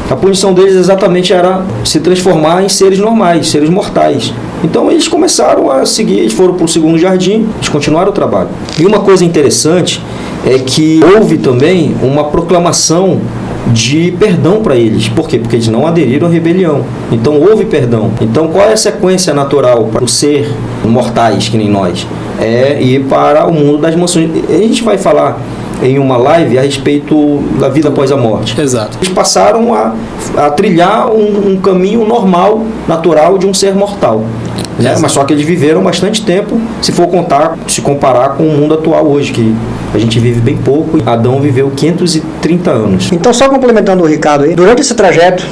A punição deles exatamente era se transformar em seres normais, seres mortais. Então eles começaram a seguir, eles foram para o segundo jardim, eles continuaram o trabalho. E uma coisa interessante é que houve também uma proclamação de perdão para eles. Por quê? Porque eles não aderiram à rebelião. Então houve perdão. Então qual é a sequência natural para o ser mortais, que nem nós? É ir para o mundo das mansões. A gente vai falar em uma live a respeito da vida após a morte. Exato. Eles passaram a trilhar um caminho normal, natural de um ser mortal. Né? Mas só que eles viveram bastante tempo, se comparar com o mundo atual hoje, que a gente vive bem pouco. Adão viveu 530 anos. Então, só complementando o Ricardo aí, durante esse trajeto,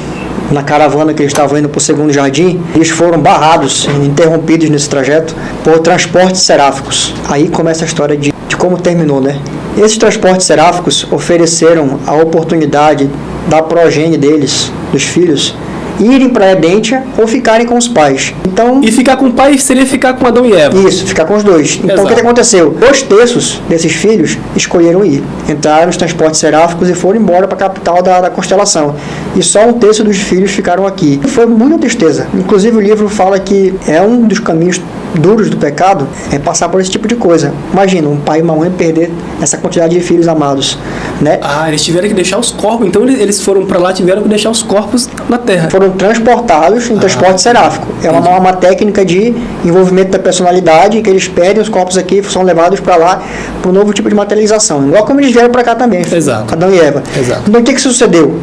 na caravana que eles estavam indo para o segundo jardim, eles foram barrados, interrompidos nesse trajeto, por transportes seráficos. Aí começa a história de como terminou, né? Esses transportes seráficos ofereceram a oportunidade da progenie deles, dos filhos, irem para a Edentia ou ficarem com os pais. Então, e ficar com o pai seria ficar com Adão e Eva. Isso, ficar com os dois. Então, Exato. O que aconteceu? 2/3 desses filhos escolheram ir. Entraram nos transportes seráficos e foram embora para a capital da constelação. E só 1/3 dos filhos ficaram aqui. Foi muita tristeza. Inclusive, o livro fala que é um dos caminhos duros do pecado é passar por esse tipo de coisa. Imagina, um pai e uma mãe perder essa quantidade de filhos amados, né? Ah, eles tiveram que deixar os corpos. Então eles foram para lá, tiveram que deixar os corpos na terra. Foram transportados em transporte seráfico. É uma técnica de envolvimento da personalidade, que eles perdem os corpos aqui, são levados para lá para um novo tipo de materialização. Igual como eles vieram para cá também. Exato. Adão e Eva. Exato. Então o que sucedeu?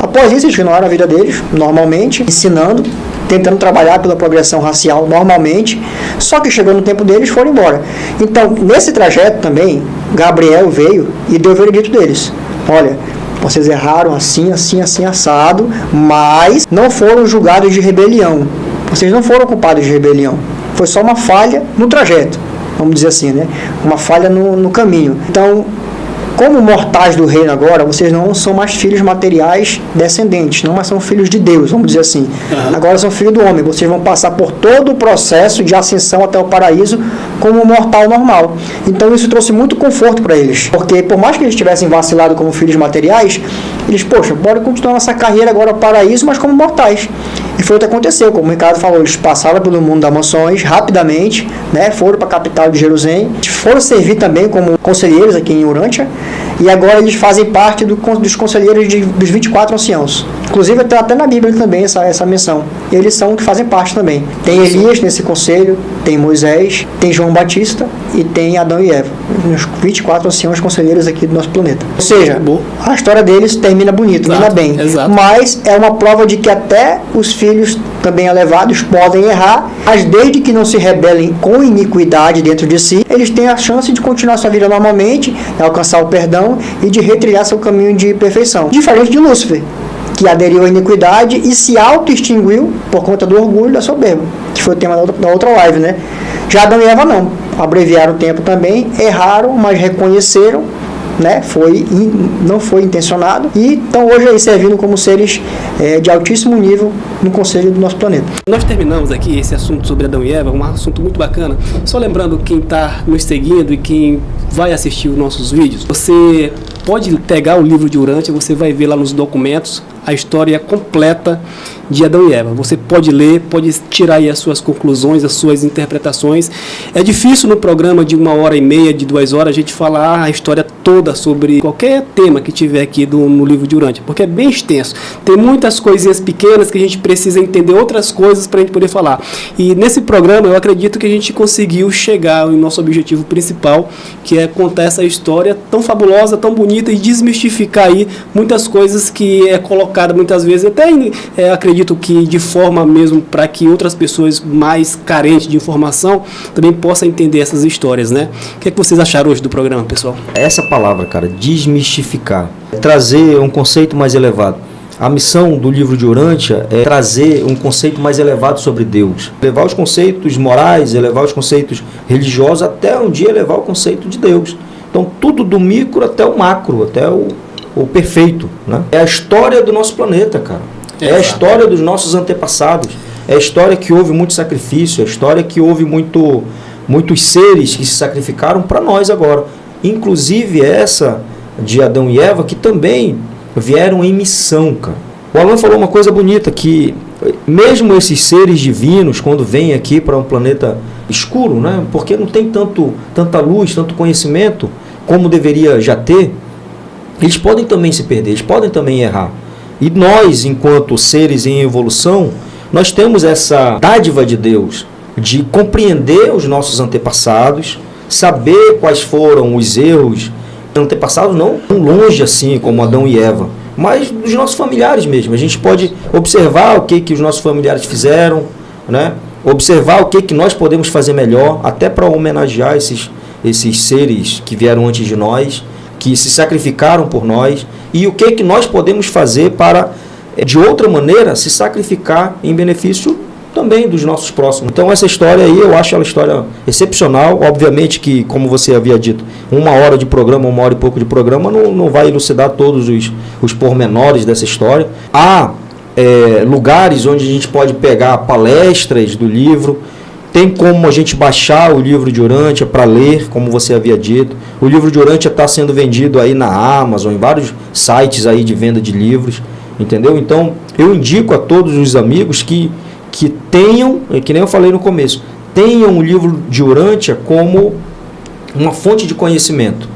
Após isso, eles continuaram a vida deles normalmente, ensinando, tentando trabalhar pela progressão racial normalmente, só que chegou no tempo deles, foram embora. Então, nesse trajeto também, Gabriel veio e deu o veredito deles. Olha, vocês erraram assim, assim, assim, assado, mas não foram julgados de rebelião. Vocês não foram culpados de rebelião. Foi só uma falha no trajeto, vamos dizer assim, né? Uma falha no caminho. Então, como mortais do reino agora, vocês não são mais filhos materiais descendentes, não mais são filhos de Deus, vamos dizer assim. Agora são filhos do homem. Vocês vão passar por todo o processo de ascensão até o paraíso como um mortal normal. Então isso trouxe muito conforto para eles, porque por mais que eles tivessem vacilado como filhos materiais, eles, poxa, bora continuar nossa carreira agora ao paraíso, mas como mortais. E foi o que aconteceu, como o Ricardo falou, eles passaram pelo mundo das mansões rapidamente, né, foram para a capital de Jerusalém, foram servir também como conselheiros aqui em Urântia, e agora eles fazem parte dos conselheiros dos 24 anciãos. Inclusive tem até na Bíblia também essa menção. Eles são que fazem parte também. Tem Elias nesse conselho, tem Moisés, tem João Batista e tem Adão e Eva. Os 24 anciãos conselheiros aqui do nosso planeta. Ou seja, a história deles termina bonito, termina bem. Exato. Mas é uma prova de que até os filhos também elevados podem errar, mas desde que não se rebelem com iniquidade dentro de si, eles têm a chance de continuar sua vida normalmente, de alcançar o perdão e de retrilhar seu caminho de perfeição. Diferente de Lúcifer, que aderiu à iniquidade e se auto-extinguiu por conta do orgulho e da soberba, que foi o tema da outra live, né? Já Adão e Eva não, abreviaram o tempo também, erraram, mas reconheceram, né? Não foi intencionado, e estão hoje aí servindo como seres de altíssimo nível no conselho do nosso planeta. Nós terminamos aqui esse assunto sobre Adão e Eva, um assunto muito bacana. Só lembrando quem está nos seguindo e quem vai assistir os nossos vídeos, você pode pegar o livro de Urântia, você vai ver lá nos documentos a história completa de Adão e Eva. Você pode ler, pode tirar aí as suas conclusões, as suas interpretações. É difícil no programa de 1h30, de 2 horas, a gente falar a história toda sobre qualquer tema que tiver aqui no livro de Urântia, porque é bem extenso. Tem muitas coisinhas pequenas que a gente precisa entender outras coisas para a gente poder falar. E nesse programa eu acredito que a gente conseguiu chegar ao nosso objetivo principal, que é contar essa história tão fabulosa, tão bonita e desmistificar aí muitas coisas que é colocada muitas vezes, até acredito que de forma mesmo para que outras pessoas mais carentes de informação também possam entender essas histórias, né? O que é que vocês acharam hoje do programa, pessoal? Essa palavra, cara, desmistificar, trazer um conceito mais elevado. A missão do livro de Urântia é trazer um conceito mais elevado sobre Deus. Elevar os conceitos morais, elevar os conceitos religiosos, até um dia elevar o conceito de Deus. Então, tudo do micro até o macro, até o perfeito, né? É a história do nosso planeta, cara. É a história dos nossos antepassados. É a história que houve muito sacrifício, é a história que houve muitos seres que se sacrificaram para nós agora. Inclusive essa de Adão e Eva, que também vieram em missão, cara. O Alan falou uma coisa bonita, que mesmo esses seres divinos, quando vêm aqui para um planeta escuro, né? Porque não tem tanta luz, tanto conhecimento como deveria já ter, eles podem também se perder, eles podem também errar. E nós, enquanto seres em evolução, nós temos essa dádiva de Deus de compreender os nossos antepassados, saber quais foram os erros antepassados, não tão longe assim como Adão e Eva, mas dos nossos familiares mesmo. A gente pode observar o que os nossos familiares fizeram, né? Observar o que nós podemos fazer melhor, até para homenagear esses seres que vieram antes de nós, que se sacrificaram por nós, e o que nós podemos fazer para, de outra maneira, se sacrificar em benefício também dos nossos próximos. Então essa história aí, eu acho ela história excepcional. Obviamente que, como você havia dito, 1 hora de programa, 1 hora e pouco de programa, não vai elucidar todos os pormenores dessa história. Há lugares onde a gente pode pegar palestras do livro. Tem como a gente baixar o livro de Urântia para ler, como você havia dito. O livro de Urântia está sendo vendido aí na Amazon, em vários sites aí de venda de livros, entendeu? Então, eu indico a todos os amigos que tenham, que nem eu falei no começo, tenham o livro de Urântia como uma fonte de conhecimento.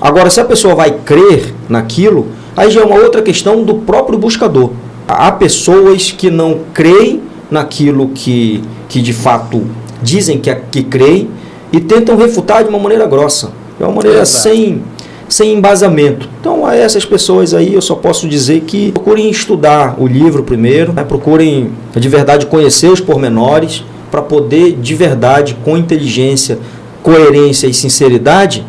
Agora, se a pessoa vai crer naquilo, aí já é uma outra questão do próprio buscador. Há pessoas que não creem naquilo que de fato dizem que creem e tentam refutar de uma maneira grossa, de uma maneira sem embasamento. Então, a essas pessoas aí eu só posso dizer que procurem estudar o livro primeiro, né? Procurem de verdade conhecer os pormenores para poder de verdade, com inteligência, coerência e sinceridade,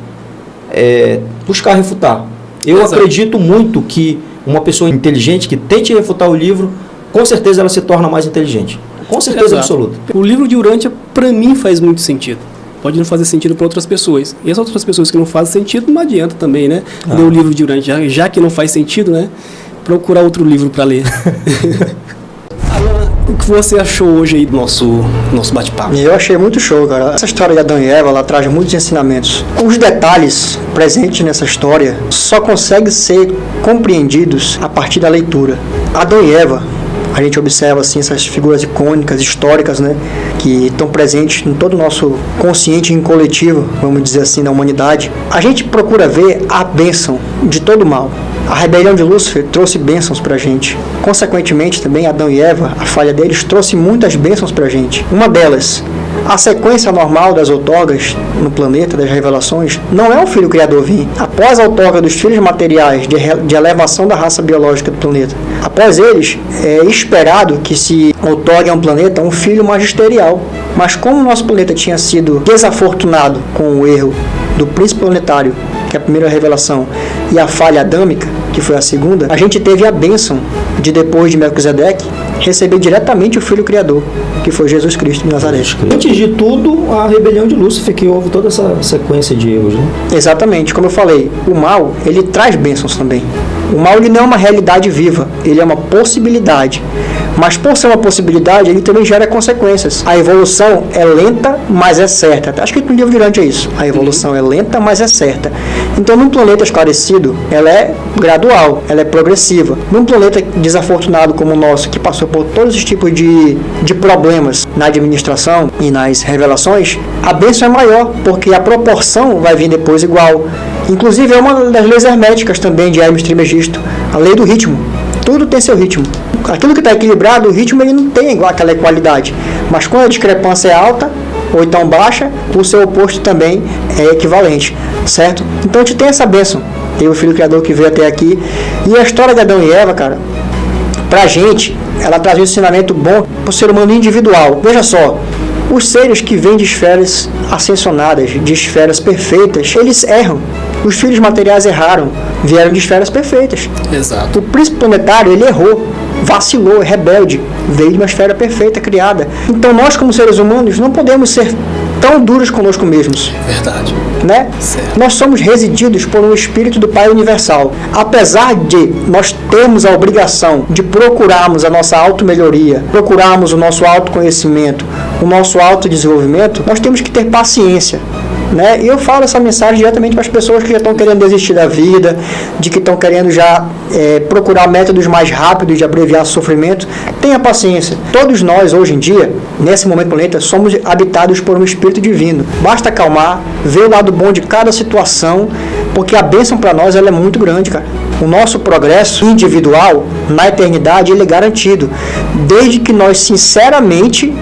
buscar refutar. Eu acredito muito que uma pessoa inteligente que tente refutar o livro, com certeza ela se torna mais inteligente. Com certeza absoluta. O livro de Urântia, para mim, faz muito sentido. Pode não fazer sentido para outras pessoas. E as outras pessoas que não fazem sentido, não adianta também, né? Ler o livro de Urântia, já que não faz sentido, né? Procurar outro livro para ler. Alan, o que você achou hoje aí do nosso bate-papo? Eu achei muito show, cara. Essa história de Adão e Eva, ela traz muitos ensinamentos. Os detalhes presentes nessa história só conseguem ser compreendidos a partir da leitura. Adão e Eva, a gente observa assim essas figuras icônicas, históricas, né, que estão presentes em todo o nosso consciente e coletivo, vamos dizer assim, na humanidade. A gente procura ver a bênção de todo o mal. A rebelião de Lúcifer trouxe bênçãos para a gente. Consequentemente, também Adão e Eva, a falha deles, trouxe muitas bênçãos para a gente. Uma delas, a sequência normal das outorgas no planeta, das revelações, não é o Filho Criador vir. Após a outorga dos filhos materiais de elevação da raça biológica do planeta, após eles, é esperado que se outorgue a um planeta um filho magisterial. Mas como o nosso planeta tinha sido desafortunado com o erro do príncipe planetário, que é a primeira revelação, e a falha adâmica, que foi a segunda, a gente teve a bênção de, depois de Melquisedeque, receber diretamente o Filho Criador, que foi Jesus Cristo de Nazaré. Antes de tudo, a rebelião de Lúcifer, que houve toda essa sequência de erros, né? Exatamente, como eu falei, o mal, ele traz bênçãos também. O mal, ele não é uma realidade viva, ele é uma possibilidade. Mas por ser uma possibilidade, ele também gera consequências. A evolução é lenta, mas é certa. Acho que no livro Durante é isso. A evolução é lenta, mas é certa. Então, num planeta esclarecido, ela é gradual, ela é progressiva. Num planeta desafortunado como o nosso, que passou por todos os tipos de problemas na administração e nas revelações, a bênção é maior, porque a proporção vai vir depois igual. Inclusive, é uma das leis herméticas também de Hermes Trismegisto, a lei do ritmo. Tudo tem seu ritmo. Aquilo que está equilibrado, o ritmo ele não tem igual aquela qualidade. Mas quando a discrepância é alta ou então baixa, o seu oposto também é equivalente, certo? Então a gente tem essa bênção. Tem o Filho Criador que veio até aqui. E a história de Adão e Eva, cara, pra gente, ela traz um ensinamento bom para o ser humano individual. Veja só, os seres que vêm de esferas ascensionadas, de esferas perfeitas, eles erram. Os filhos materiais erraram, vieram de esferas perfeitas. Exato. O príncipe planetário, ele errou, vacilou, é rebelde, veio de uma esfera perfeita, criada. Então nós, como seres humanos, não podemos ser tão duros conosco mesmos. Verdade. Né? Certo. Nós somos resididos por um espírito do Pai Universal. Apesar de nós termos a obrigação de procurarmos a nossa automelhoria, procurarmos o nosso autoconhecimento, o nosso autodesenvolvimento, nós temos que ter paciência. Né? E eu falo essa mensagem diretamente para as pessoas que já estão querendo desistir da vida, de que estão querendo já procurar métodos mais rápidos de abreviar o sofrimento. Tenha paciência. Todos nós, hoje em dia, nesse momento do planeta, somos habitados por um Espírito Divino. Basta acalmar, ver o lado bom de cada situação, porque a bênção para nós ela é muito grande, cara. O nosso progresso individual, na eternidade, ele é garantido, desde que nós, sinceramente,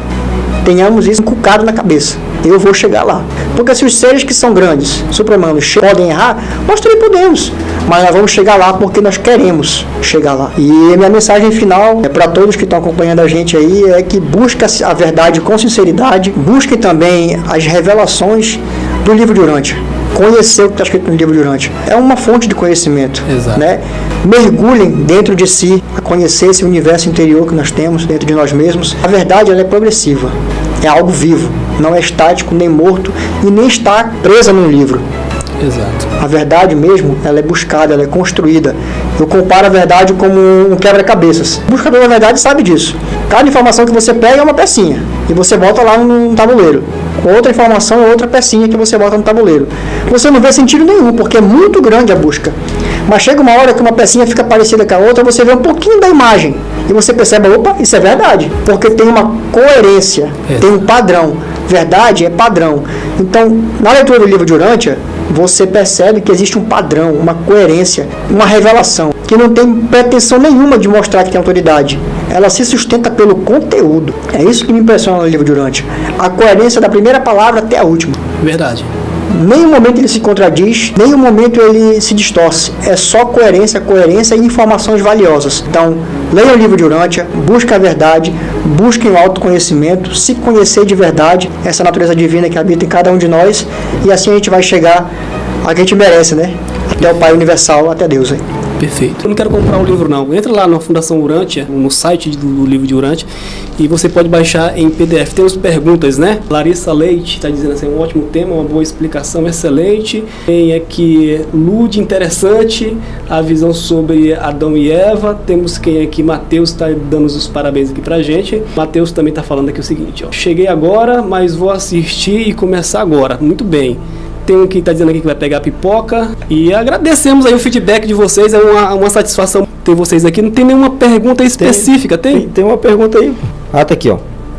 tenhamos isso inculcado na cabeça. Eu vou chegar lá. Porque se os seres que são grandes, supremanos, podem errar, nós também podemos. Mas nós vamos chegar lá porque nós queremos chegar lá. E a minha mensagem final para todos que estão acompanhando a gente aí é que busque a verdade com sinceridade, busque também as revelações do livro de Urântia. Conhecer o que está escrito no livro de Urântia. É uma fonte de conhecimento. Exato. Né? Mergulhem dentro de si, a conhecer esse universo interior que nós temos dentro de nós mesmos. A verdade ela é progressiva. É algo vivo. Não é estático, nem morto e nem está presa num livro. Exato. A verdade mesmo, ela é buscada, ela é construída. Eu comparo a verdade como um quebra-cabeças. O buscador da verdade sabe disso. Cada informação que você pega é uma pecinha e você bota lá no tabuleiro. Outra informação é outra pecinha que você bota no tabuleiro. Você não vê sentido nenhum, porque é muito grande a busca. Mas chega uma hora que uma pecinha fica parecida com a outra, você vê um pouquinho da imagem e você percebe, opa, isso é verdade. Porque tem uma coerência, tem um padrão. Verdade é padrão. Então, na leitura do livro de Urântia, você percebe que existe um padrão, uma coerência, uma revelação, que não tem pretensão nenhuma de mostrar que tem autoridade. Ela se sustenta pelo conteúdo. É isso que me impressiona no livro de Urântia. A coerência da primeira palavra até a última. Verdade. Nenhum momento ele se contradiz, nenhum momento ele se distorce. É só coerência e informações valiosas. Então, leia o livro de Urântia, busque a verdade, busquem o autoconhecimento, se conhecer de verdade, essa natureza divina que habita em cada um de nós, e assim a gente vai chegar a que a gente merece, né? Até o Pai Universal, até Deus. Hein? Perfeito. Eu não quero comprar um livro não. Entra lá na Fundação Urântia, no site do livro de Urântia, e você pode baixar em PDF. Temos perguntas, né? Larissa Leite está dizendo assim, um ótimo tema, uma boa explicação, excelente. Tem aqui Lude, interessante, a visão sobre Adão e Eva. Temos quem aqui, Matheus, está dando os parabéns aqui pra gente. Matheus também está falando aqui o seguinte, ó. Cheguei agora, mas vou assistir e começar agora. Muito bem. Tem um que está dizendo aqui que vai pegar a pipoca. E agradecemos aí o feedback de vocês. É uma satisfação ter vocês aqui. Não tem nenhuma pergunta específica, tem? Tem uma pergunta aí. Ah, tá aqui, ó.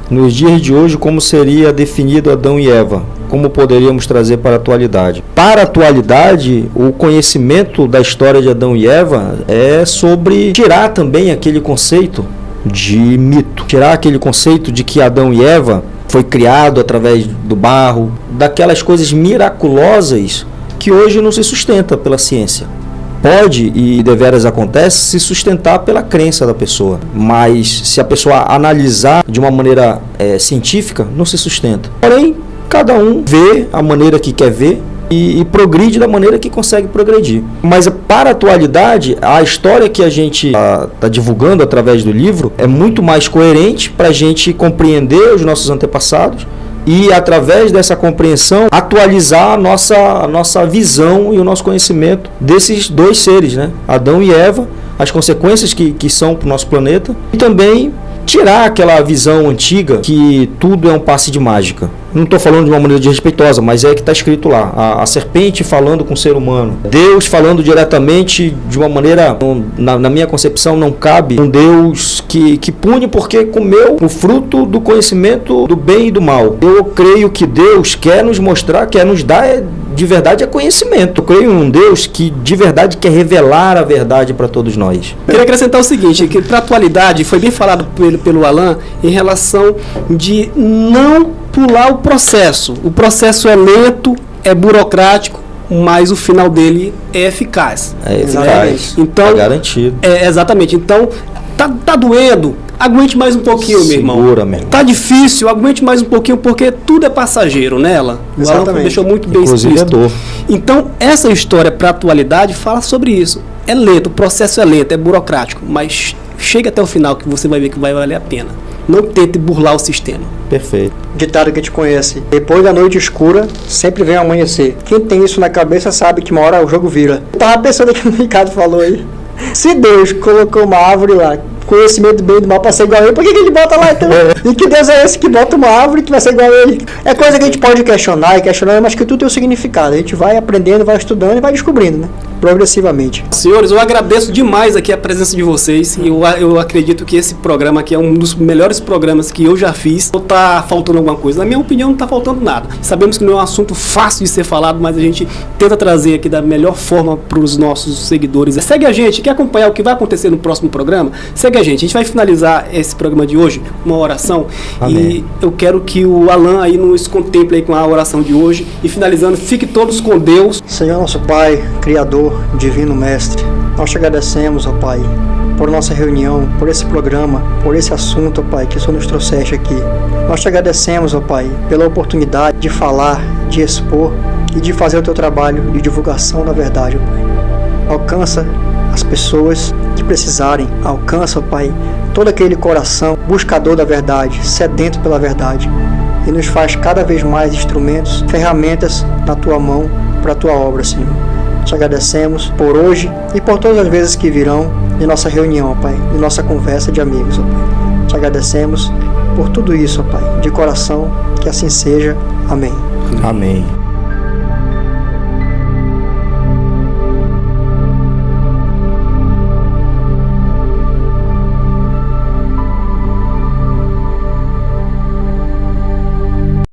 Nos dias de hoje, como seria definido Adão e Eva? Como poderíamos trazer para a atualidade? Para a atualidade, o conhecimento da história de Adão e Eva é sobre tirar também aquele conceito de mito. Tirar aquele conceito de que Adão e Eva foi criado através do barro, daquelas coisas miraculosas que hoje não se sustenta pela ciência. Pode, e deveras acontece, se sustentar pela crença da pessoa, mas se a pessoa analisar de uma maneira científica, não se sustenta. Porém, cada um vê a maneira que quer ver, e progride da maneira que consegue progredir. Mas para a atualidade, a história que a gente está divulgando através do livro é muito mais coerente para a gente compreender os nossos antepassados e, através dessa compreensão, atualizar a nossa visão e o nosso conhecimento desses dois seres, né? Adão e Eva, as consequências que são para o nosso planeta, e também tirar aquela visão antiga que tudo é um passe de mágica. Não estou falando de uma maneira desrespeitosa, mas é que está escrito lá. A serpente falando com o ser humano. Deus falando diretamente de uma maneira, na minha concepção, não cabe um Deus que pune porque comeu o fruto do conhecimento do bem e do mal. Eu creio que Deus quer nos mostrar, quer nos dar de verdade é conhecimento. Eu creio em um Deus que de verdade quer revelar a verdade para todos nós. Queria acrescentar o seguinte, que para a atualidade foi bem falado pelo Alan em relação de não pular o processo. O processo é lento, é burocrático, mas o final dele é eficaz. É eficaz. Então, tá garantido. Exatamente. Então, tá doendo. Aguente mais um pouquinho, meu irmão. Segura, meu irmão. Tá difícil, aguente mais um pouquinho, porque tudo é passageiro nela. O Alan deixou muito bem explícito. Então, essa história para a atualidade fala sobre isso. É lento, o processo é lento, é burocrático, mas chega até o final que você vai ver que vai valer a pena. Não tente burlar o sistema. Perfeito. Ditado que a gente conhece: depois da noite escura, sempre vem o amanhecer. Quem tem isso na cabeça sabe que uma hora o jogo vira. Eu tava pensando aqui no que o Ricardo falou aí. Se Deus colocou uma árvore lá, conhecimento do bem e do mal para ser igual a ele, por que ele bota lá então? E que Deus é esse que bota uma árvore que vai ser igual a ele? É coisa que a gente pode questionar, mas que tudo tem um significado. A gente vai aprendendo, vai estudando e vai descobrindo, né? Progressivamente. Senhores, eu agradeço demais aqui a presença de vocês e eu acredito que esse programa aqui é um dos melhores programas que eu já fiz. Ou tá faltando alguma coisa? Na minha opinião, não tá faltando nada. Sabemos que não é um assunto fácil de ser falado, mas a gente tenta trazer aqui da melhor forma para os nossos seguidores. Segue a gente, quer acompanhar o que vai acontecer no próximo programa? Segue a gente vai finalizar esse programa de hoje com uma oração. Amém. E eu quero que o Alan aí nos contemple aí com a oração de hoje. E finalizando, fique todos com Deus. Senhor nosso Pai, Criador, Divino Mestre, nós te agradecemos, ó Pai, por nossa reunião, por esse programa, por esse assunto, ó Pai, que o Senhor nos trouxeste aqui. Nós te agradecemos, ó Pai, pela oportunidade de falar, de expor e de fazer o teu trabalho de divulgação da verdade, ó Pai. Alcança as pessoas que precisarem, alcança, ó Pai, todo aquele coração buscador da verdade, sedento pela verdade, e nos faz cada vez mais instrumentos, ferramentas na tua mão para a tua obra, Senhor. Te agradecemos por hoje e por todas as vezes que virão de nossa reunião, ó Pai, de nossa conversa de amigos, ó Pai. Te agradecemos por tudo isso, ó Pai, de coração, que assim seja. Amém. Amém.